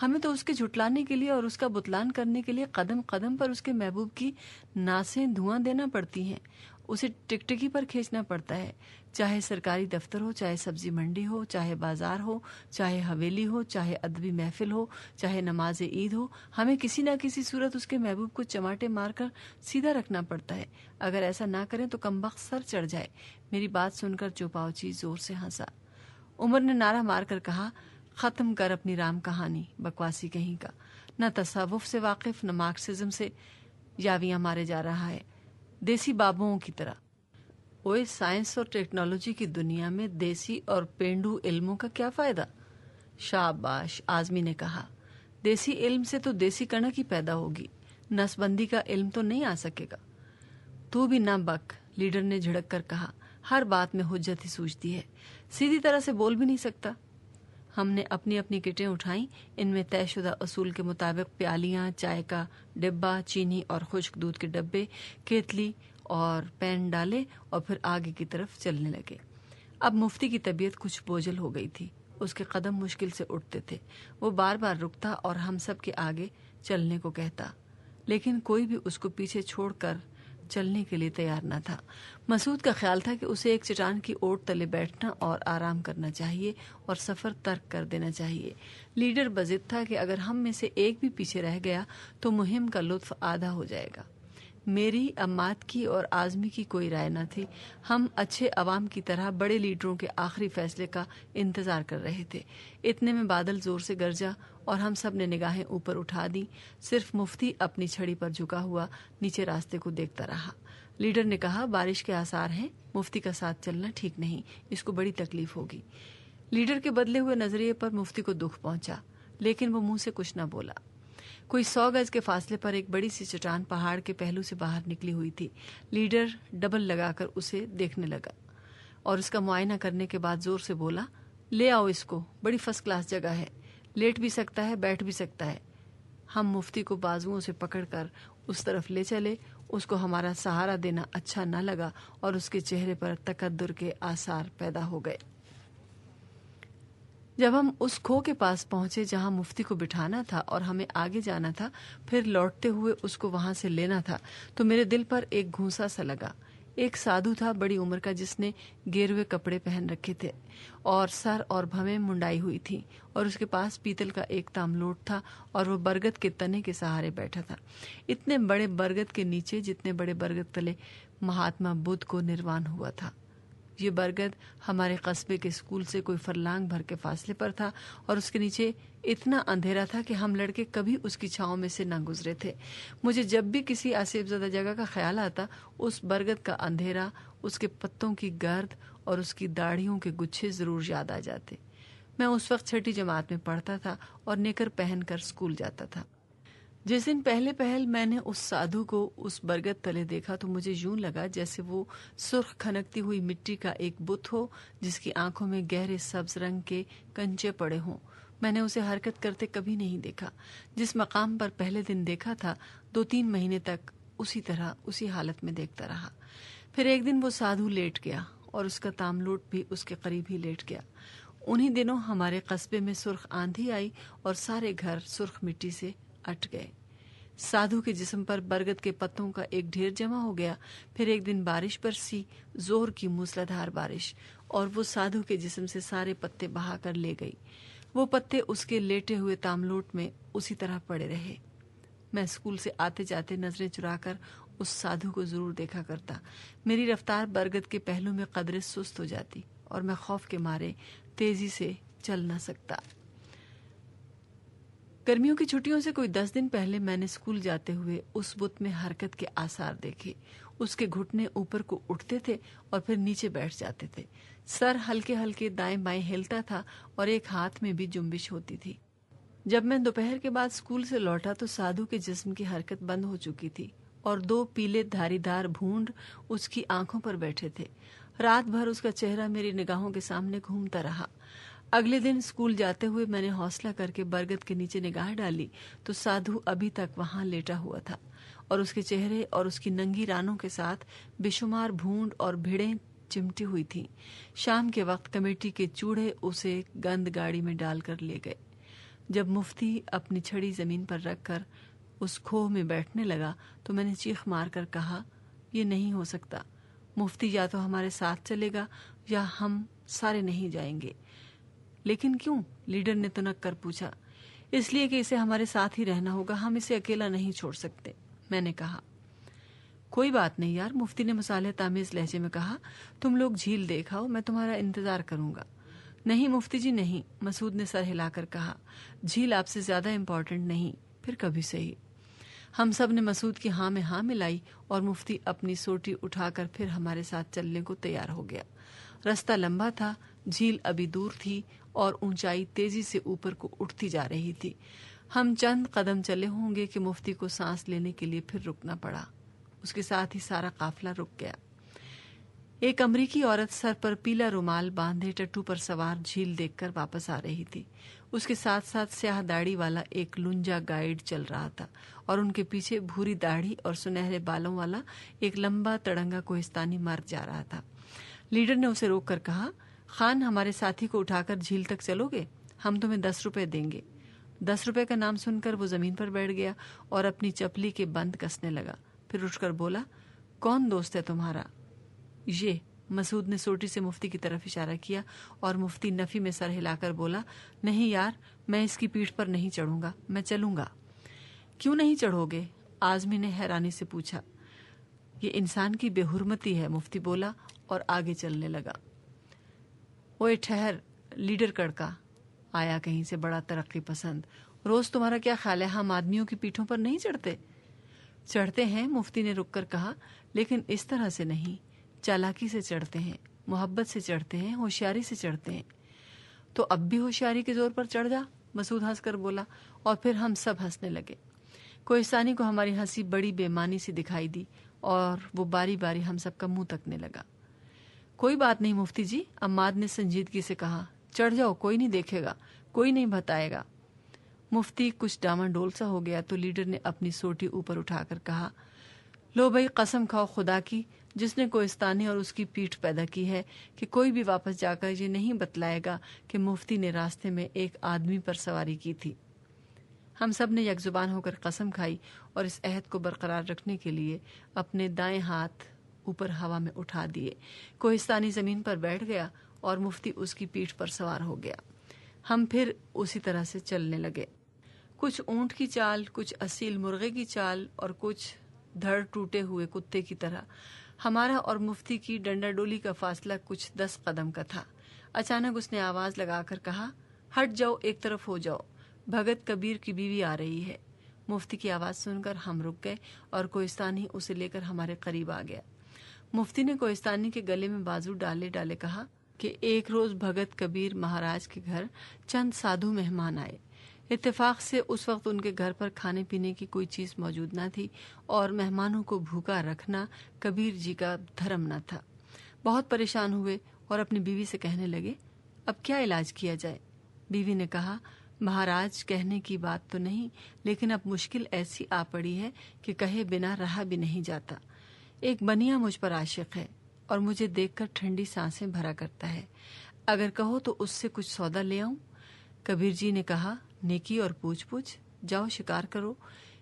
ہمیں تو اس کے جھٹلانے کے لیے اور اس کا بتلان کرنے کے لیے قدم قدم پر اس کے محبوب کی ناسیں دھواں دینا پڑتی ہیں، اسے ٹکٹکی پر کھینچنا پڑتا ہے، چاہے سرکاری دفتر ہو، چاہے سبزی منڈی ہو، چاہے بازار ہو، چاہے حویلی ہو، چاہے ادبی محفل ہو، چاہے نماز عید ہو، ہمیں کسی نہ کسی صورت اس کے محبوب کو چماٹے مار کر سیدھا رکھنا پڑتا ہے۔ اگر ایسا نہ کریں تو کمبخت سر چڑھ جائے۔ میری بات سن کر چوپاؤچی زور سے ہنسا۔ عمر نے نعرہ مار کر کہا، ختم کر اپنی رام کہانی، بکواسی کہیں کا، نہ تصوف سے واقف نہ مارکسزم سے یاویاں مارے جا رہا ہے دیسی بابوں کی طرح۔ اوئے سائنس اور ٹیکنالوجی کی دنیا میں دیسی اور پینڈو علموں کا کیا فائدہ؟ شاباش، آزمی نے کہا، دیسی علم سے تو دیسی کڑک ہی پیدا ہوگی، نسبندی کا علم تو نہیں آ سکے گا۔ تو بھی نہ بک، لیڈر نے جھڑک کر کہا، ہر بات میں حجت ہی سوچتی ہے، سیدھی طرح سے بول بھی نہیں سکتا۔ ہم نے اپنی اپنی کٹیں اٹھائیں، ان میں طے شدہ اصول کے مطابق پیالیاں، چائے کا ڈبہ، چینی اور خشک دودھ کے ڈبے، کیتلی اور پین ڈالے اور پھر آگے کی طرف چلنے لگے۔ اب مفتی کی طبیعت کچھ بوجھل ہو گئی تھی، اس کے قدم مشکل سے اٹھتے تھے، وہ بار بار رکتا اور ہم سب کے آگے چلنے کو کہتا، لیکن کوئی بھی اس کو پیچھے چھوڑ کر چلنے کے لیے تیار نہ تھا۔ مسعود کا خیال تھا کہ اسے ایک چٹان کی اوٹ تلے بیٹھنا اور آرام کرنا چاہیے اور سفر ترک کر دینا چاہیے۔ لیڈر بضد تھا کہ اگر ہم میں سے ایک بھی پیچھے رہ گیا تو مہم کا لطف آدھا ہو جائے گا۔ میری، اماد کی اور آزمی کی کوئی رائے نہ تھی۔ ہم اچھے عوام کی طرح بڑے لیڈروں کے آخری فیصلے کا انتظار کر رہے تھے۔ اتنے میں بادل زور سے گرجا اور ہم سب نے نگاہیں اوپر اٹھا دیں۔ صرف مفتی اپنی چھڑی پر جھکا ہوا نیچے راستے کو دیکھتا رہا۔ لیڈر نے کہا بارش کے آثار ہیں، مفتی کا ساتھ چلنا ٹھیک نہیں، اس کو بڑی تکلیف ہوگی۔ لیڈر کے بدلے ہوئے نظریے پر مفتی کو دکھ پہنچا، لیکن وہ منہ سے کچھ نہ بولا۔ کوئی 100 گز کے فاصلے پر ایک بڑی سی چٹان پہاڑ کے پہلو سے باہر نکلی ہوئی تھی۔ لیڈر ڈبل لگا کر اسے دیکھنے لگا اور اس کا معائنہ کرنے کے بعد زور سے بولا، لے آؤ اس کو، بڑی فرسٹ کلاس جگہ ہے، لیٹ بھی سکتا ہے، بیٹھ بھی سکتا ہے۔ ہم مفتی کو بازوؤں سے پکڑ کر اس طرف لے چلے۔ اس کو ہمارا سہارا دینا اچھا نہ لگا اور اس کے چہرے پر تکدر کے آثار پیدا ہو گئے۔ جب ہم اس کھو کے پاس پہنچے جہاں مفتی کو بٹھانا تھا اور ہمیں آگے جانا تھا، پھر لوٹتے ہوئے اس کو وہاں سے لینا تھا، تو میرے دل پر ایک گھونسا سا لگا۔ ایک سادھو تھا بڑی عمر کا، جس نے گیروے کپڑے پہن رکھے تھے اور سر اور بھویں منڈائی ہوئی تھی، اور اس کے پاس پیتل کا ایک تاملوٹ تھا اور وہ برگد کے تنے کے سہارے بیٹھا تھا، اتنے بڑے برگد کے نیچے جتنے بڑے برگد تلے مہاتما بدھ کو نروان ہوا تھا۔ یہ برگد ہمارے قصبے کے اسکول سے کوئی فرلانگ بھر کے فاصلے پر تھا اور اس کے نیچے اتنا اندھیرا تھا کہ ہم لڑکے کبھی اس کی چھاؤں میں سے نہ گزرے تھے۔ مجھے جب بھی کسی آصف زدہ جگہ کا خیال آتا، اس برگد کا اندھیرا، اس کے پتوں کی گرد اور اس کی داڑھیوں کے گچھے ضرور یاد آ جاتے۔ میں اس وقت 6ٹھی جماعت میں پڑھتا تھا اور نیکر پہن کر اسکول جاتا تھا۔ جس دن پہل میں نے اس سادھو کو اس برگد تلے دیکھا تو مجھے یوں لگا جیسے وہ سرخ کھنکتی ہوئی مٹی کا ایک بت ہو جس کی آنکھوں میں گہرے سبز رنگ کے کنچے پڑے ہوں۔ میں نے اسے حرکت کرتے کبھی نہیں دیکھا۔ جس مقام پر پہلے دن دیکھا تھا 2-3 مہینے تک اسی طرح اسی حالت میں دیکھتا رہا۔ پھر ایک دن وہ سادھو لیٹ گیا اور اس کا تاملوٹ بھی اس کے قریب ہی لیٹ گیا۔ انہی دنوں ہمارے قصبے میں سرخ آندھی آئی اور سارے گھر سرخ مٹی سے اٹ گئے۔ سادھو کے جسم پر برگد کے پتوں کا ایک ڈھیر جمع ہو گیا۔ پھر ایک دن بارش برسی، زور کی موسلادھار بارش، اور وہ سادھو کے جسم سے سارے پتے بہا کر لے گئی۔ وہ پتے اس کے لیٹے ہوئے تاملوٹ میں اسی طرح پڑے رہے۔ میں اسکول سے آتے جاتے نظریں چرا کر اس سادھو کو ضرور دیکھا کرتا۔ میری رفتار برگد کے پہلو میں قدرے سست ہو جاتی اور میں خوف کے مارے تیزی سے چل نہ سکتا۔ گرمیوں کی چھٹیوں سے کوئی 10 دن پہلے میں نے اسکول جاتے ہوئے اس بت میں حرکت کے آثار دیکھے۔ اس کے گھٹنے اوپر کو اٹھتے تھے اور پھر نیچے بیٹھ جاتے تھے۔ سر ہلکے ہلکے دائیں بائیں ہلتا تھا اور ایک ہاتھ میں بھی جنبش ہوتی تھی۔ جب میں دوپہر کے بعد اسکول سے لوٹا تو سادھو کے جسم کی حرکت بند ہو چکی تھی اور 2 پیلے دھاری دار بھونڈ اس کی آنکھوں پر بیٹھے تھے۔ رات بھر اس کا چہرہ میری نگاہوں کے سامنے گھومتا رہا۔ اگلے دن اسکول جاتے ہوئے میں نے حوصلہ کر کے برگد کے نیچے نگاہ ڈالی تو سادھو ابھی تک وہاں لیٹا ہوا تھا اور اس کے چہرے اور اس کی ننگی رانوں کے ساتھ بے شمار بھونڈ اور بھیڑیں چمٹی ہوئی تھیں۔ شام کے وقت کمیٹی کے چوڑے اسے گند گاڑی میں ڈال کر لے گئے۔ جب مفتی اپنی چھڑی زمین پر رکھ کر اس کھوہ میں بیٹھنے لگا تو میں نے چیخ مار کر کہا، یہ نہیں ہو سکتا، مفتی یا تو ہمارے ساتھ چلے گا یا ہم سارے نہیں جائیں گے۔ لیکن کیوں؟ لیڈر نے تنک کر پوچھا۔ اس لیے کہ اسے ہمارے ساتھ ہی رہنا ہوگا، ہم اسے اکیلا نہیں چھوڑ سکتے، میں نے کہا۔ کوئی بات نہیں یار، مفتی نے مصالحت آمیز لہجے میں کہا، تم لوگ جھیل دیکھ آؤ، میں تمہارا انتظار کروں گا۔ نہیں مفتی جی نہیں، مسعود نے سر ہلا کر کہا، جھیل آپ سے زیادہ امپورٹنٹ نہیں، پھر کبھی صحیح۔ ہم سب نے مسعود کی ہاں میں ہاں ملائی اور مفتی اپنی سوٹی اٹھا کر پھر ہمارے ساتھ چلنے کو تیار ہو گیا۔ رستہ لمبا تھا، جھیل ابھی دور تھی اور اونچائی تیزی سے اوپر کو اٹھتی جا رہی تھی۔ ہم چند قدم چلے ہوں گے کہ مفتی کو سانس لینے کے لیے پھر رکنا پڑا۔ اس کے ساتھ ہی سارا قافلہ رک گیا۔ ایک امریکی عورت سر پر پیلا رومال باندھے ٹٹو پر سوار جھیل دیکھ کر واپس آ رہی تھی۔ اس کے ساتھ ساتھ سیاہ داڑھی والا ایک لنجا گائیڈ چل رہا تھا اور ان کے پیچھے بھوری داڑھی اور سنہرے بالوں والا ایک لمبا تڑنگا کوہستانی مرد جا رہا تھا۔ لیڈر نے اسے روک کر کہا، خان ہمارے ساتھی کو اٹھا کر جھیل تک چلو گے؟ ہم تمہیں 10 روپے دیں گے۔ 10 روپے کا نام سن کر وہ زمین پر بیٹھ گیا اور اپنی چپلی کے بند کسنے لگا۔ پھر اٹھ کر بولا، کون دوست ہے تمہارا؟ یہ مسعود نے سوٹی سے مفتی کی طرف اشارہ کیا اور مفتی نفی میں سر ہلا کر بولا، نہیں یار، میں اس کی پیٹھ پر نہیں چڑھوں گا، میں چلوں گا۔ کیوں نہیں چڑھو گے؟ آزمی نے حیرانی سے پوچھا۔ یہ انسان کی بے حرمتی ہے، مفتی بولا اور آگے چلنے لگا۔ اوے ٹھہر، لیڈر کڑکا آیا کہیں سے بڑا ترقی پسند، روز تمہارا کیا خیال ہے ہم آدمیوں کی پیٹھوں پر نہیں چڑھتے؟ چڑھتے ہیں، مفتی نے رک کر کہا، لیکن اس طرح سے نہیں، چالاکی سے چڑھتے ہیں، محبت سے چڑھتے ہیں، ہوشیاری سے چڑھتے ہیں۔ تو اب بھی ہوشیاری کے زور پر چڑھ جا، مسعود ہنس کر بولا، اور پھر ہم سب ہنسنے لگے۔ کوہستانی کو ہماری ہنسی بڑی بے معنی سی دکھائی دی اور وہ باری باری ہم سب کا منہ تکنے لگا۔ کوئی بات نہیں مفتی جی، عماد نے سنجیدگی سے کہا، چڑھ جاؤ، کوئی نہیں دیکھے گا، کوئی نہیں بتائے گا۔ مفتی کچھ ڈاما ڈول سا ہو گیا تو لیڈر نے اپنی سوٹی اوپر اٹھا کر کہا، لو بھائی، قسم کھاؤ خدا کی جس نے کوہستانی اور اس کی پیٹھ پیدا کی ہے کہ کوئی بھی واپس جا کر یہ نہیں بتلائے گا کہ مفتی نے راستے میں ایک آدمی پر سواری کی تھی۔ ہم سب نے یک زبان ہو کر قسم کھائی اور اس عہد کو برقرار رکھنے کے لیے اپنے دائیں ہاتھ اوپر ہوا میں اٹھا دیے۔ کوہستانی زمین پر بیٹھ گیا اور مفتی اس کی پیٹھ پر سوار ہو گیا۔ ہم پھر اسی طرح سے چلنے لگے، کچھ اونٹ کی چال، کچھ اصیل مرغے کی چال اور کچھ دھڑ ٹوٹے ہوئے کتے کی طرح۔ ہمارا اور مفتی کی ڈنڈا ڈولی کا فاصلہ کچھ 10 قدم کا تھا۔ اچانک اس نے آواز لگا کر کہا، ہٹ جاؤ، ایک طرف ہو جاؤ، بھگت کبیر کی بیوی آ رہی ہے۔ مفتی کی آواز سن کر ہم رک گئے اور کوہستانی اسے لے کر ہمارے قریب آ گیا۔ مفتی نے کوہستانی کے گلے میں بازو ڈالے ڈالے کہا کہ ایک روز بھگت کبیر مہاراج کے گھر چند سادھو مہمان آئے۔ اتفاق سے اس وقت ان کے گھر پر کھانے پینے کی کوئی چیز موجود نہ تھی اور مہمانوں کو بھوکا رکھنا کبیر جی کا دھرم نہ تھا۔ بہت پریشان ہوئے اور اپنی بیوی سے کہنے لگے، اب کیا علاج کیا جائے؟ بیوی نے کہا، مہاراج، کہنے کی بات تو نہیں، لیکن اب مشکل ایسی آ پڑی ہے کہ کہے بنا رہا بھی نہیں جاتا۔ ایک بنیا مجھ پر عاشق ہے اور مجھے دیکھ کر ٹھنڈی سانسیں بھرا کرتا ہے۔ اگر کہو تو اس سے کچھ سودا لے آؤں؟ کبیر جی نے کہا، نیکی اور پوچھ جاؤ شکار کرو۔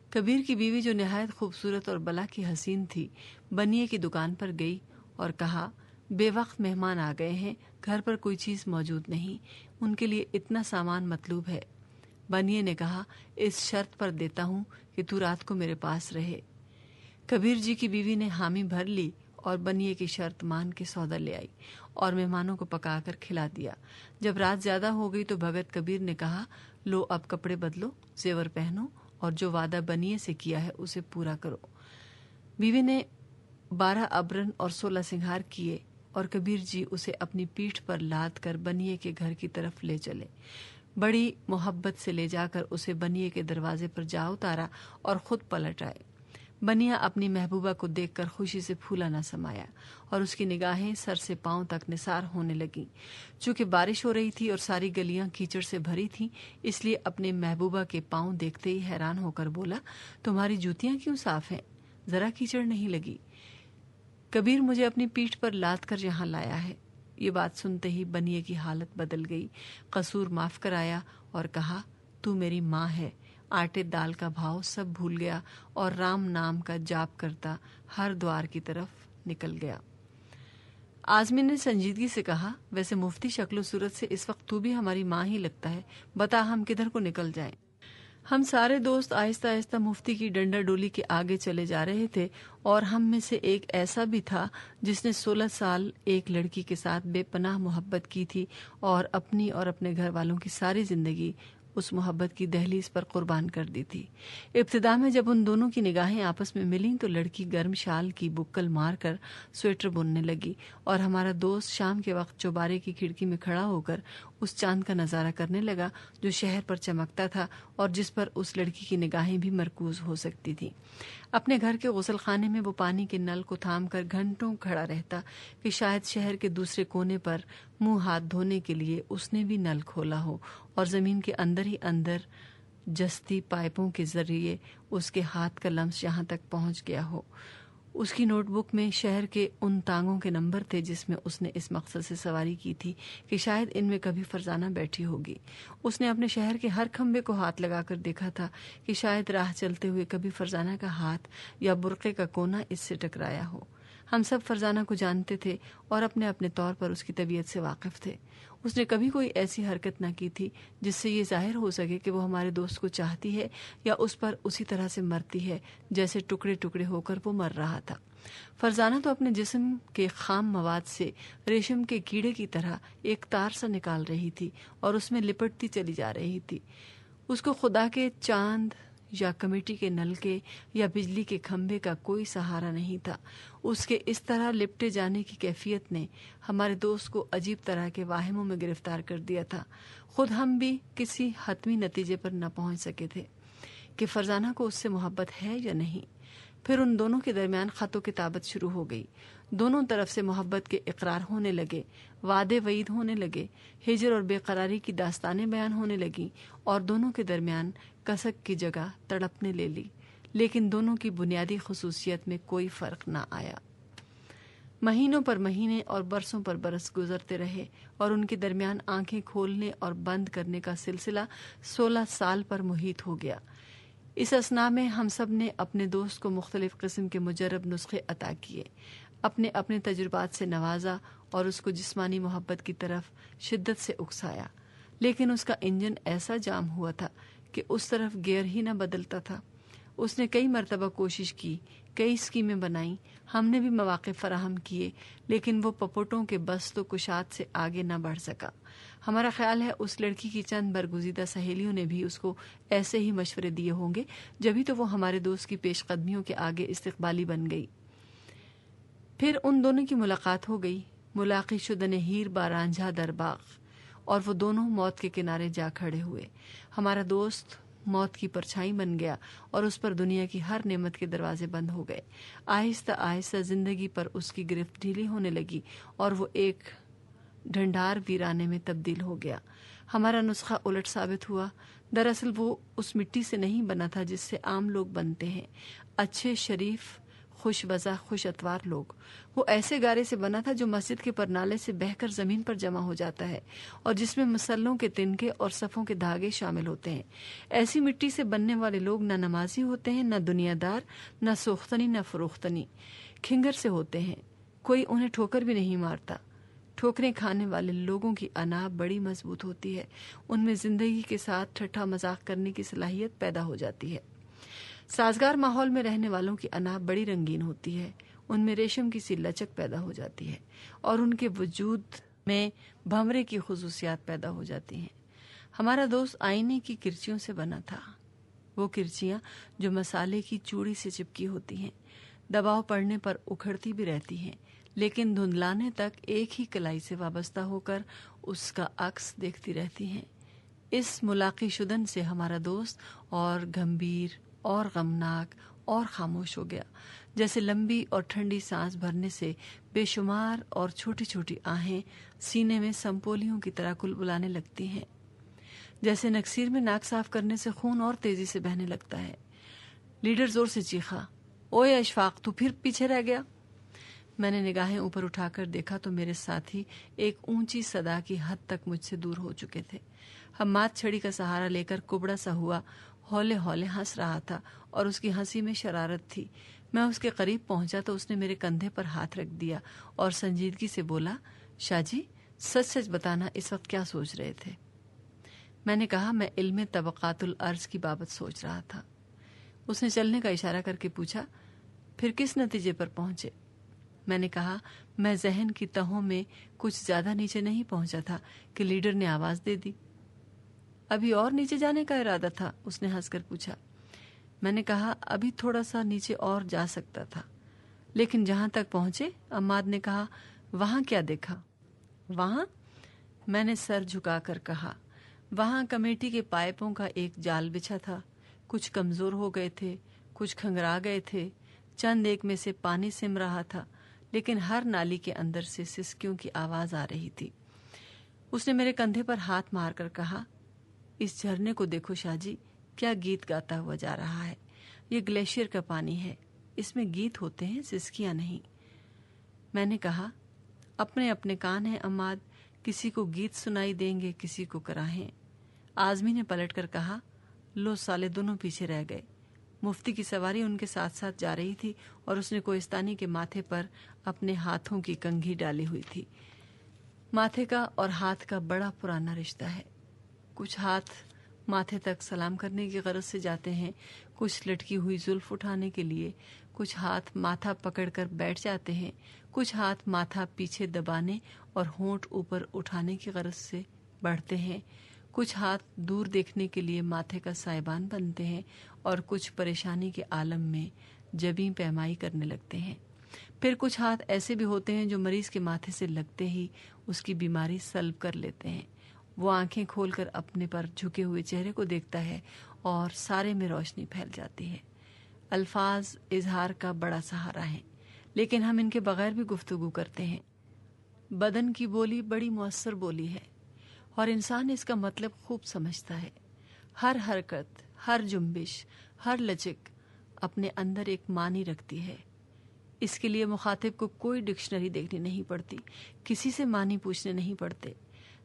کبیر کی بیوی جو نہایت خوبصورت اور بلا کی حسین تھی، بنیے کی دکان پر گئی اور کہا، بے وقت مہمان آ گئے ہیں، گھر پر کوئی چیز موجود نہیں، ان کے لیے اتنا سامان مطلوب ہے۔ بنیے نے کہا، اس شرط پر دیتا ہوں کہ تو رات کو میرے پاس رہے۔ کبیر جی کی بیوی نے حامی بھر لی اور بنیے کی شرط مان کے سودا لے آئی اور مہمانوں کو پکا کر کھلا دیا۔ جب رات زیادہ ہو گئی تو بھگت کبیر نے کہا، لو اب کپڑے بدلو، زیور پہنو اور جو وعدہ بنیے سے کیا ہے اسے پورا کرو۔ بیوی نے 12 ابرن اور 16 سنگھار کیے اور کبیر جی اسے اپنی پیٹھ پر لاد کر بنیے کے گھر کی طرف لے چلے۔ بڑی محبت سے لے جا کر اسے بنیے کے دروازے پر جا اتارا اور خود پلٹ آئے۔ بنیا اپنی محبوبہ کو دیکھ کر خوشی سے پھولا نہ سمایا اور اس کی نگاہیں سر سے پاؤں تک نثار ہونے لگیں۔ چونکہ بارش ہو رہی تھی اور ساری گلیاں کیچڑ سے بھری تھیں، اس لیے اپنے محبوبہ کے پاؤں دیکھتے ہی حیران ہو کر بولا، تمہاری جوتیاں کیوں صاف ہیں؟ ذرا کیچڑ نہیں لگی۔ کبیر مجھے اپنی پیٹھ پر لاد کر یہاں لایا ہے۔ یہ بات سنتے ہی بنیے کی حالت بدل گئی، قصور معاف کرایا اور کہا، تو میری ماں ہے۔ آٹے دال کا بھاؤ سب بھول گیا اور رام نام کا جاپ کرتا ہر دوار کی طرف نکل گیا۔ آزمین نے سنجیدگی سے کہا، ویسے مفتی شکل و صورت سے اس وقت تو بھی ہماری ماں ہی لگتا ہے، بتا ہم کدھر کو نکل جائیں؟ ہم سارے دوست آہستہ آہستہ مفتی کی ڈنڈا ڈولی کے آگے چلے جا رہے تھے اور ہم میں سے ایک ایسا بھی تھا جس نے 16 سال ایک لڑکی کے ساتھ بے پناہ محبت کی تھی اور اپنی اور اپنے گھر والوں کی ساری زندگی اس محبت کی دہلیز پر قربان کر دی تھی۔ ابتدا میں جب ان دونوں کی نگاہیں آپس میں ملیں تو لڑکی گرم شال کی بکل مار کر سویٹر بننے لگی اور ہمارا دوست شام کے وقت چوبارے کی کھڑکی میں کھڑا ہو کر اس چاند کا نظارہ کرنے لگا جو شہر پر چمکتا تھا اور جس پر اس لڑکی کی نگاہیں بھی مرکوز ہو سکتی تھیں۔ اپنے گھر کے غسل خانے میں وہ پانی کے نل کو تھام کر گھنٹوں کھڑا رہتا کہ شاید شہر کے دوسرے کونے پر منہ ہاتھ دھونے کے لیے اس نے بھی نل کھولا ہو اور زمین کے اندر ہی اندر جستی پائپوں کے ذریعے اس کے ہاتھ کا لمس یہاں تک پہنچ گیا ہو۔ اس کی نوٹ بک میں شہر کے ان تانگوں کے نمبر تھے جس میں اس نے اس مقصد سے سواری کی تھی کہ شاید ان میں کبھی فرزانہ بیٹھی ہوگی۔ اس نے اپنے شہر کے ہر کھمبے کو ہاتھ لگا کر دیکھا تھا کہ شاید راہ چلتے ہوئے کبھی فرزانہ کا ہاتھ یا برقعے کا کونا اس سے ٹکرایا ہو۔ ہم سب فرزانہ کو جانتے تھے اور اپنے اپنے طور پر اس کی طبیعت سے واقف تھے۔ اس نے کبھی کوئی ایسی حرکت نہ کی تھی جس سے یہ ظاہر ہو سکے کہ وہ ہمارے دوست کو چاہتی ہے یا اس پر اسی طرح سے مرتی ہے جیسے ٹکڑے ٹکڑے ہو کر وہ مر رہا تھا۔ فرزانہ تو اپنے جسم کے خام مواد سے ریشم کے کیڑے کی طرح ایک تار سا نکال رہی تھی اور اس میں لپٹتی چلی جا رہی تھی۔ اس کو خدا کے چاند یا کمیٹی کے نلکے یا بجلی کے کھمبے کا کوئی سہارا نہیں تھا۔ اس کے اس طرح لپٹے جانے کی کیفیت نے ہمارے دوست کو عجیب طرح کے واہموں میں گرفتار کر دیا تھا۔ خود ہم بھی کسی حتمی نتیجے پر نہ پہنچ سکے تھے کہ فرزانہ کو اس سے محبت ہے یا نہیں۔ پھر ان دونوں کے درمیان خط و کتابت شروع ہو گئی۔ دونوں طرف سے محبت کے اقرار ہونے لگے، وعدے وعید ہونے لگے، ہجر اور بے قراری کی داستانیں بیان ہونے لگیں، اور دونوں کے درمیان کسک کی جگہ تڑپنے لے لی، لیکن دونوں کی بنیادی خصوصیت میں کوئی فرق نہ آیا۔ مہینوں پر مہینے اور برسوں پر برس گزرتے رہے، اور ان کے درمیان آنکھیں کھولنے اور بند کرنے کا سلسلہ 16 سال پر محیط ہو گیا۔ اس اثناء میں ہم سب نے اپنے دوست کو مختلف قسم کے مجرب نسخے عطا کیے، اپنے اپنے تجربات سے نوازا اور اس کو جسمانی محبت کی طرف شدت سے اکسایا، لیکن اس کا انجن ایسا جام ہوا تھا کہ اس طرف گیئر ہی نہ بدلتا تھا۔ اس نے کئی مرتبہ کوشش کی، کئی اسکیمیں بنائیں، ہم نے بھی مواقع فراہم کیے، لیکن وہ پپوٹوں کے بست و کشاد سے آگے نہ بڑھ سکا۔ ہمارا خیال ہے اس لڑکی کی چند برگزیدہ سہیلیوں نے بھی اس کو ایسے ہی مشورے دیے ہوں گے، جبھی تو وہ ہمارے دوست کی پیش قدمیوں کے آگے استقبالی بن گئی۔ پھر ان دونوں کی ملاقات ہو گئی، ملاقی شدن ہیر با رانجھا در باغ، اور وہ دونوں موت کے کنارے جا کھڑے ہوئے۔ ہمارا دوست موت کی پرچھائی بن گیا، اور اس پر دنیا کی ہر نعمت کے دروازے بند ہو گئے۔ آہستہ آہستہ زندگی پر اس کی گرفت ڈھیلی ہونے لگی، اور وہ ایک ڈھنڈار ویرانے میں تبدیل ہو گیا۔ ہمارا نسخہ الٹ ثابت ہوا۔ دراصل وہ اس مٹی سے نہیں بنا تھا جس سے عام لوگ بنتے ہیں، اچھے، شریف، خوش وضع، خوش اتوار لوگ۔ وہ ایسے گارے سے بنا تھا جو مسجد کے پرنالے سے بہہ کر زمین پر جمع ہو جاتا ہے، اور جس میں مسلوں کے تنکے اور صفوں کے دھاگے شامل ہوتے ہیں۔ ایسی مٹی سے بننے والے لوگ نہ نمازی ہوتے ہیں، نہ دنیا دار، نہ سوختنی، نہ فروختنی، کھنگر سے ہوتے ہیں۔ کوئی انہیں ٹھوکر بھی نہیں مارتا۔ ٹھوکریں کھانے والے لوگوں کی انا بڑی مضبوط ہوتی ہے، ان میں زندگی کے ساتھ ٹھٹھا مذاق کرنے کی صلاحیت پیدا ہو جاتی ہے۔ سازگار ماحول میں رہنے والوں کی انا بڑی رنگین ہوتی ہے، ان میں ریشم کی سی لچک پیدا ہو جاتی ہے، اور ان کے وجود میں بھنورے کی خصوصیات پیدا ہو جاتی ہیں۔ ہمارا دوست آئینے کی کرچیوں سے بنا تھا، وہ کرچیاں جو مسالے کی چوڑی سے چپکی ہوتی ہیں، دباؤ پڑنے پر اکھڑتی بھی رہتی ہیں، لیکن دھندلانے تک ایک ہی کلائی سے وابستہ ہو کر اس کا عکس دیکھتی رہتی ہیں۔ اس ملاقی شدن سے ہمارا دوست اور گمبھیر اور غمناک اور خاموش ہو گیا، جیسے لمبی اور ٹھنڈی سانس بھرنے سے بے شمار اور چھوٹی چھوٹی آہیں سینے میں سمپولیوں کی طرح کلبلانے لگتی ہیں، جیسے نکسیر میں ناک صاف کرنے سے خون اور تیزی سے بہنے لگتا ہے۔ لیڈر زور سے چیخا، اوے اشفاق، تو پھر پیچھے رہ گیا؟ میں نے نگاہیں اوپر اٹھا کر دیکھا تو میرے ساتھی ایک اونچی صدا کی حد تک مجھ سے دور ہو چکے تھے۔ حماد چھڑی کا سہارا لے کر کبڑا سا ہوا ہولے ہولے ہنس رہا تھا، اور اس کی ہنسی میں شرارت تھی۔ میں اس کے قریب پہنچا تو اس نے میرے کندھے پر ہاتھ رکھ دیا اور سنجیدگی سے بولا، شاہ جی، سچ سچ بتانا اس وقت کیا سوچ رہے تھے؟ میں نے کہا، میں علم طبقات الارض کی بابت سوچ رہا تھا۔ اس نے چلنے کا اشارہ کر کے پوچھا، پھر کس نتیجے پر پہنچے؟ میں نے کہا، میں ذہن کی تہوں میں کچھ زیادہ نیچے نہیں پہنچا تھا کہ لیڈر نے آواز دے دی۔ ابھی اور نیچے جانے کا ارادہ تھا؟ اس نے ہنس کر پوچھا۔ میں نے کہا، ابھی تھوڑا سا نیچے اور جا سکتا تھا، لیکن جہاں تک پہنچے۔ عماد نے کہا، وہاں کیا دیکھا؟ وہاں؟ میں نے سر جھکا کر کہا، وہاں کمیٹی کے پائپوں کا ایک جال بچھا تھا، کچھ کمزور ہو گئے تھے، کچھ کھنگرا گئے تھے، چند ایک میں سے پانی سم رہا تھا، لیکن ہر نالی کے اندر سے سسکیوں کی آواز آ رہی تھی۔ اس نے میرے کندھے پر ہاتھ مار کر کہا، اس جھرنے کو دیکھو شاہ جی، کیا گیت گاتا ہوا جا رہا ہے۔ یہ گلیشیئر کا پانی ہے، اس میں گیت ہوتے ہیں، سسکیاں نہیں۔ میں نے کہا، اپنے اپنے کان ہیں عماد، کسی کو گیت سنائی دیں گے، کسی کو کراہیں۔ آزمی نے پلٹ کر کہا، لو سالے، دونوں پیچھے رہ گئے۔ مفتی کی سواری ان کے ساتھ ساتھ جا رہی تھی، اور اس نے کوہستانی کے ماتھے پر اپنے ہاتھوں کی کنگھی ڈالی ہوئی تھی۔ ماتھے کا اور ہاتھ کا بڑا پرانا رشتہ ہے۔ کچھ ہاتھ ماتھے تک سلام کرنے کی غرض سے جاتے ہیں، کچھ لٹکی ہوئی زلف اٹھانے کے لیے، کچھ ہاتھ ماتھا پکڑ کر بیٹھ جاتے ہیں، کچھ ہاتھ ماتھا پیچھے دبانے اور ہونٹ اوپر اٹھانے کی غرض سے بڑھتے ہیں، کچھ ہاتھ دور دیکھنے کے لیے ماتھے کا سائبان بنتے ہیں اور کچھ پریشانی کے عالم میں جبیں پیمائی کرنے لگتے ہیں. پھر کچھ ہاتھ ایسے بھی ہوتے ہیں جو مریض کے ماتھے سے لگتے ہی اس کی بیماری سلب کر لیتے ہیں. وہ آنکھیں کھول کر اپنے پر جھکے ہوئے چہرے کو دیکھتا ہے اور سارے میں روشنی پھیل جاتی ہے. الفاظ اظہار کا بڑا سہارا ہیں، لیکن ہم ان کے بغیر بھی گفتگو کرتے ہیں. بدن کی بولی بڑی مؤثر بولی ہے اور انسان اس کا مطلب خوب سمجھتا ہے. ہر حرکت، ہر جنبش، ہر لچک اپنے اندر ایک معنی رکھتی ہے. اس کے لیے مخاطب کو کوئی ڈکشنری دیکھنی نہیں پڑتی، کسی سے معنی پوچھنے نہیں پڑتے.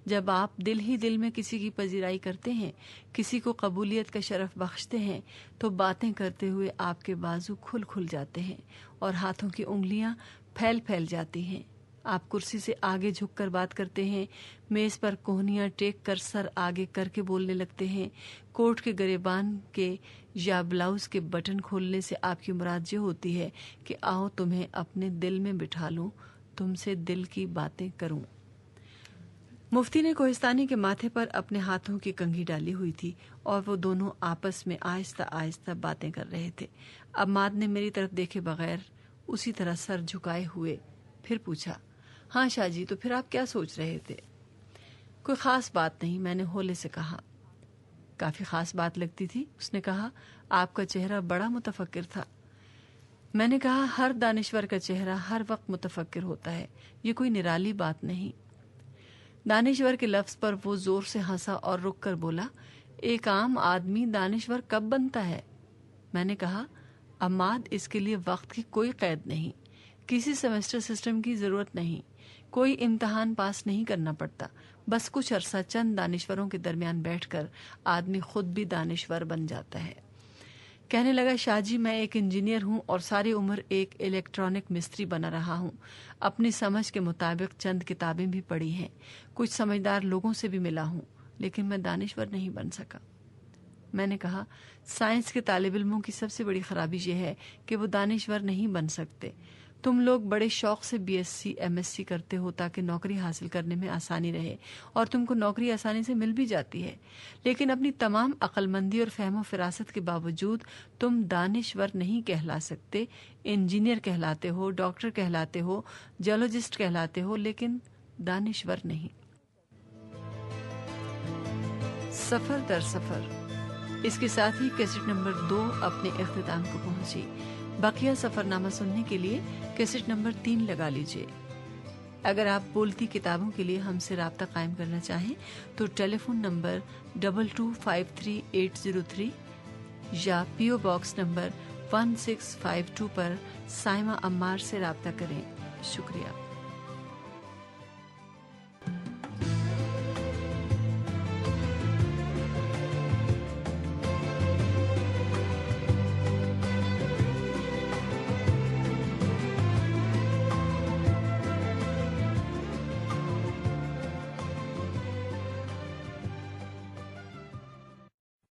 جب آپ دل ہی دل میں کسی کی پذیرائی کرتے ہیں، کسی کو قبولیت کا شرف بخشتے ہیں، تو باتیں کرتے ہوئے آپ کے بازو کھل کھل جاتے ہیں اور ہاتھوں کی انگلیاں پھیل پھیل جاتی ہیں. آپ کرسی سے آگے جھک کر بات کرتے ہیں، میز پر کوہنیاں ٹیک کر سر آگے کر کے بولنے لگتے ہیں. کوٹ کے گریبان کے یا بلاؤز کے بٹن کھولنے سے آپ کی مراد یہ ہوتی ہے کہ آؤ تمہیں اپنے دل میں بٹھا لوں، تم سے دل کی باتیں کروں. مفتی نے کوہستانی کے ماتھے پر اپنے ہاتھوں کی کنگھی ڈالی ہوئی تھی اور وہ دونوں آپس میں آہستہ آہستہ باتیں کر رہے تھے. عماد نے میری طرف دیکھے بغیر اسی طرح سر جھکائے ہوئے پھر پوچھا، ہاں شاہ جی، تو پھر آپ کیا سوچ رہے تھے؟ کوئی خاص بات نہیں، میں نے ہولے سے کہا. کافی خاص بات لگتی تھی. اس نے کہا، آپ کا چہرہ بڑا متفکر تھا. میں نے کہا، ہر دانشور کا چہرہ ہر وقت متفکر ہوتا ہے، یہ کوئی نرالی بات نہیں. دانشور کے لفظ پر وہ زور سے ہنسا اور رک کر بولا، ایک عام آدمی دانشور کب بنتا ہے؟ میں نے کہا، عماد، اس کے لیے وقت کی کوئی قید نہیں، کسی سیمسٹر سسٹم کی ضرورت نہیں، کوئی امتحان پاس نہیں کرنا پڑتا. بس کچھ عرصہ چند دانشوروں کے درمیان بیٹھ کر آدمی خود بھی دانشور بن جاتا ہے. کہنے لگا، شاہ جی، میں ایک انجینئر ہوں اور ساری عمر ایک الیکٹرانک مستری بنا رہا ہوں. اپنی سمجھ کے مطابق چند کتابیں بھی پڑھی ہیں، کچھ سمجھدار لوگوں سے بھی ملا ہوں، لیکن میں دانشور نہیں بن سکا. میں نے کہا، سائنس کے طالب علموں کی سب سے بڑی خرابی یہ ہے کہ وہ دانشور نہیں بن سکتے. تم لوگ بڑے شوق سے B S C M S C کرتے ہو تاکہ نوکری حاصل کرنے میں آسانی رہے، اور تم کو نوکری آسانی سے مل بھی جاتی ہے، لیکن اپنی تمام عقل مندی اور فہم و فراست کے باوجود تم دانشور نہیں کہلا سکتے. انجینئر کہلاتے ہو، ڈاکٹر کہلاتے ہو، جیولوجسٹ کہلاتے ہو، لیکن دانشور نہیں. سفر در سفر. اس کے ساتھ ہی کیسٹ نمبر 2 اپنے اختتام کو پہنچی. بقیہ سفر نامہ سننے کے لیے کیسٹ نمبر 3 لگا لیجئے. اگر آپ بولتی کتابوں کے لیے ہم سے رابطہ قائم کرنا چاہیں تو ٹیلی فون نمبر 2253-803 یا پی او باکس نمبر 1652 پر سائمہ عمار سے رابطہ کریں. شکریہ.